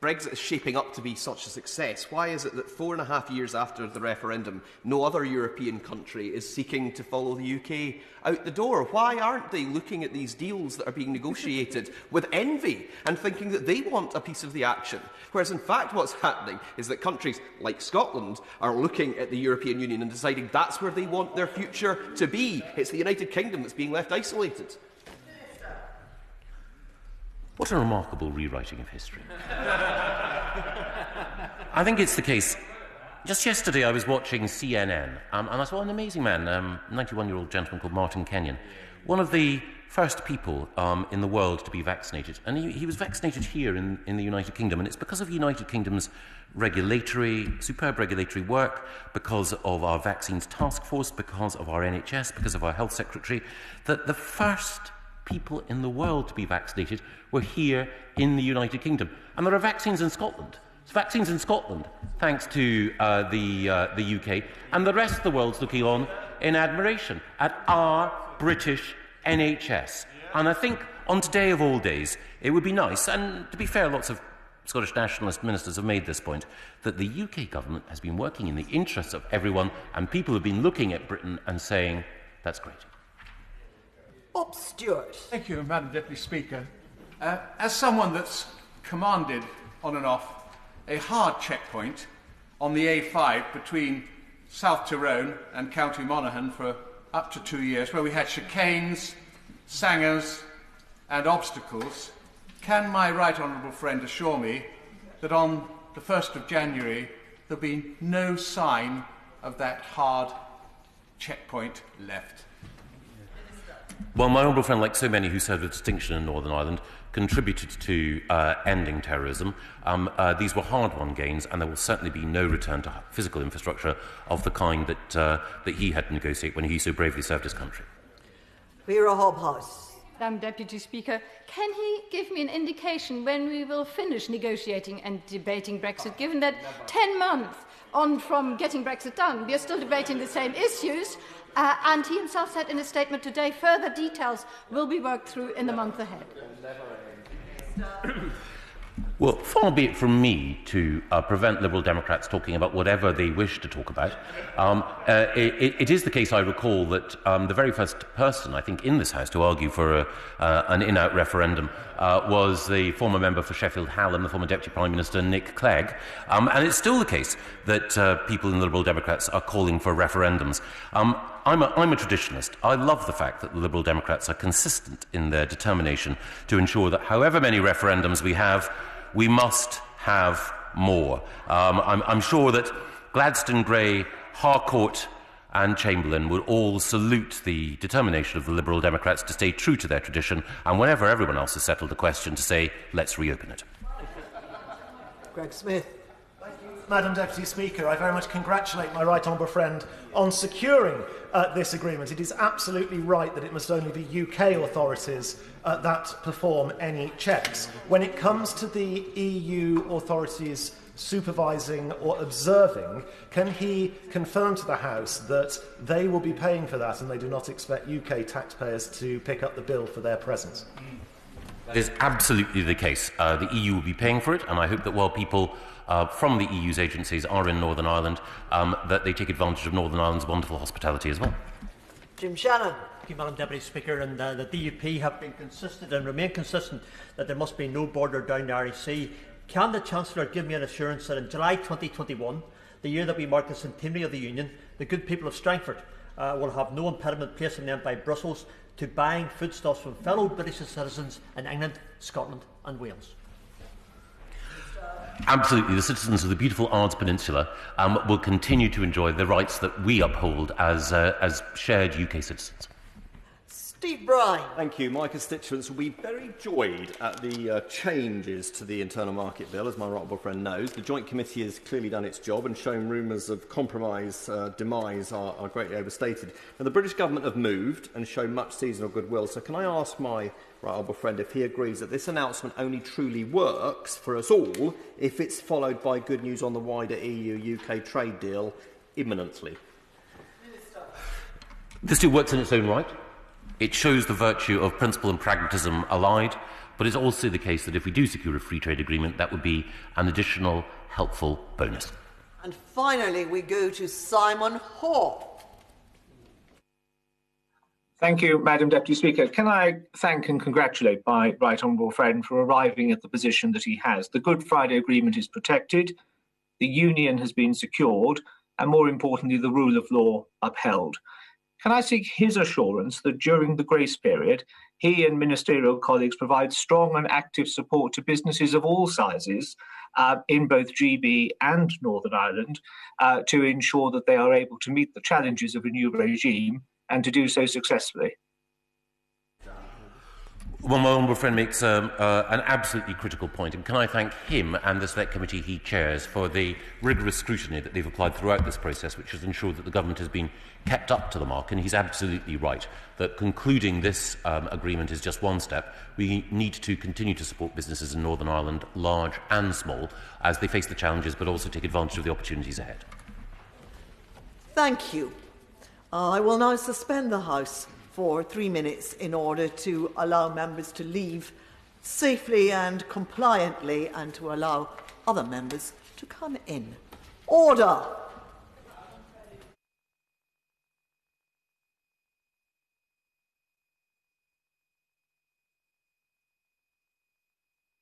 Speaker 10: Brexit is shaping up to be such a success. Why is it that 4.5 years after the referendum, no other European country is seeking to follow the UK out the door? Why aren't they looking at these deals that are being negotiated with envy and thinking that they want a piece of the action? Whereas, in fact, what's happening is that countries like Scotland are looking at the European Union and deciding that's where they want their future to be. It's the United Kingdom that's being left isolated.
Speaker 2: What a remarkable rewriting of history. I think it's the case. Just yesterday I was watching CNN, and I saw an amazing man, 91-year-old gentleman called Martin Kenyon, one of the first people in the world to be vaccinated. And he was vaccinated here in the United Kingdom, and it's because of the United Kingdom's superb regulatory work, because of our vaccines task force, because of our NHS, because of our health secretary, that the first people in the world to be vaccinated were here in the United Kingdom. And there are vaccines in Scotland. There's vaccines in Scotland, thanks to the UK. And the rest of the world's looking on in admiration at our British NHS. And I think on today of all days, it would be nice, and to be fair, lots of Scottish nationalist ministers have made this point, that the UK government has been working in the interests of everyone, and people have been looking at Britain and saying, that's great.
Speaker 4: Bob Stewart.
Speaker 11: Thank you, Madam Deputy Speaker. As someone that's commanded, on and off, a hard checkpoint on the A5 between South Tyrone and County Monaghan for up to 2 years, where we had chicanes, sangers and obstacles, can my right honourable friend assure me that on the 1st of January there'll be no sign of that hard checkpoint left?
Speaker 2: Well, my honourable friend, like so many who served with distinction in Northern Ireland, contributed to ending terrorism. These were hard-won gains, and there will certainly be no return to physical infrastructure of the kind that he had to negotiate when he so bravely served his country.
Speaker 4: Vera Hobhouse.
Speaker 22: Madam Deputy Speaker, can he give me an indication when we will finish negotiating and debating Brexit, given that 10 months on from getting Brexit done, we are still debating the same issues, and he himself said in a statement today further details will be worked through in the month ahead.
Speaker 2: Well, far be it from me to prevent Liberal Democrats talking about whatever they wish to talk about. It is the case, I recall, that the very first person, I think, in this House to argue for an in-out referendum was the former member for Sheffield Hallam, the former Deputy Prime Minister, Nick Clegg. And it's still the case that people in the Liberal Democrats are calling for referendums. I'm a traditionalist. I love the fact that the Liberal Democrats are consistent in their determination to ensure that however many referendums we have, we must have more. I'm sure that Gladstone, Grey, Harcourt and Chamberlain would all salute the determination of the Liberal Democrats to stay true to their tradition, and whenever everyone else has settled the question, to say, let's reopen it.
Speaker 12: Greg Smith. Madam Deputy Speaker, I very much congratulate my right honourable friend on securing this agreement. It is absolutely right that it must only be UK authorities that perform any checks. When it comes to the EU authorities supervising or observing, can he confirm to the House that they will be paying for that and they do not expect UK taxpayers to pick up the bill for their presence?
Speaker 2: That is absolutely the case. The EU will be paying for it, and I hope that while people from the EU's agencies are in Northern Ireland, that they take advantage of Northern Ireland's wonderful hospitality as well.
Speaker 12: Jim Shannon.
Speaker 13: Thank you, Madam Deputy Speaker. And the DUP have been consistent and remain consistent that there must be no border down the Irish Sea. Can the Chancellor give me an assurance that in July 2021, the year that we mark the centenary of the Union, the good people of Strangford will have no impediment placed on them by Brussels to buying foodstuffs from fellow British citizens in England, Scotland and Wales?
Speaker 2: Absolutely. The citizens of the beautiful Ards Peninsula will continue to enjoy the rights that we uphold as shared UK citizens.
Speaker 12: Steve Bryan.
Speaker 14: Thank you. My constituents will be very joyed at the changes to the Internal Market Bill, as my right honourable friend knows. The Joint Committee has clearly done its job, and showing rumours of compromise demise are greatly overstated. Now, the British government have moved and shown much seasonal goodwill, so can I ask my right honourable friend if he agrees that this announcement only truly works for us all if it's followed by good news on the wider EU-UK trade deal imminently?
Speaker 2: This deal works in its own right. It shows the virtue of principle and pragmatism allied, but it's also the case that if we do secure a free trade agreement, that would be an additional helpful bonus.
Speaker 4: And finally, we go to Simon Hoare.
Speaker 15: Thank you, Madam Deputy Speaker. Can I thank and congratulate my right honourable friend for arriving at the position that he has. The Good Friday Agreement is protected, the Union has been secured, and more importantly, the rule of law upheld. Can I seek his assurance that during the grace period, he and ministerial colleagues provide strong and active support to businesses of all sizes in both GB and Northern Ireland to ensure that they are able to meet the challenges of a new regime and to do so successfully?
Speaker 2: Well, my honourable friend makes an absolutely critical point, and can I thank him and the Select Committee he chairs for the rigorous scrutiny that they've applied throughout this process, which has ensured that the government has been kept up to the mark. And he's absolutely right that concluding this agreement is just one step. We need to continue to support businesses in Northern Ireland, large and small, as they face the challenges but also take advantage of the opportunities ahead.
Speaker 4: Thank you. I will now suspend the House for 3 minutes in order to allow members to leave safely and compliantly and to allow other members to come in. Order!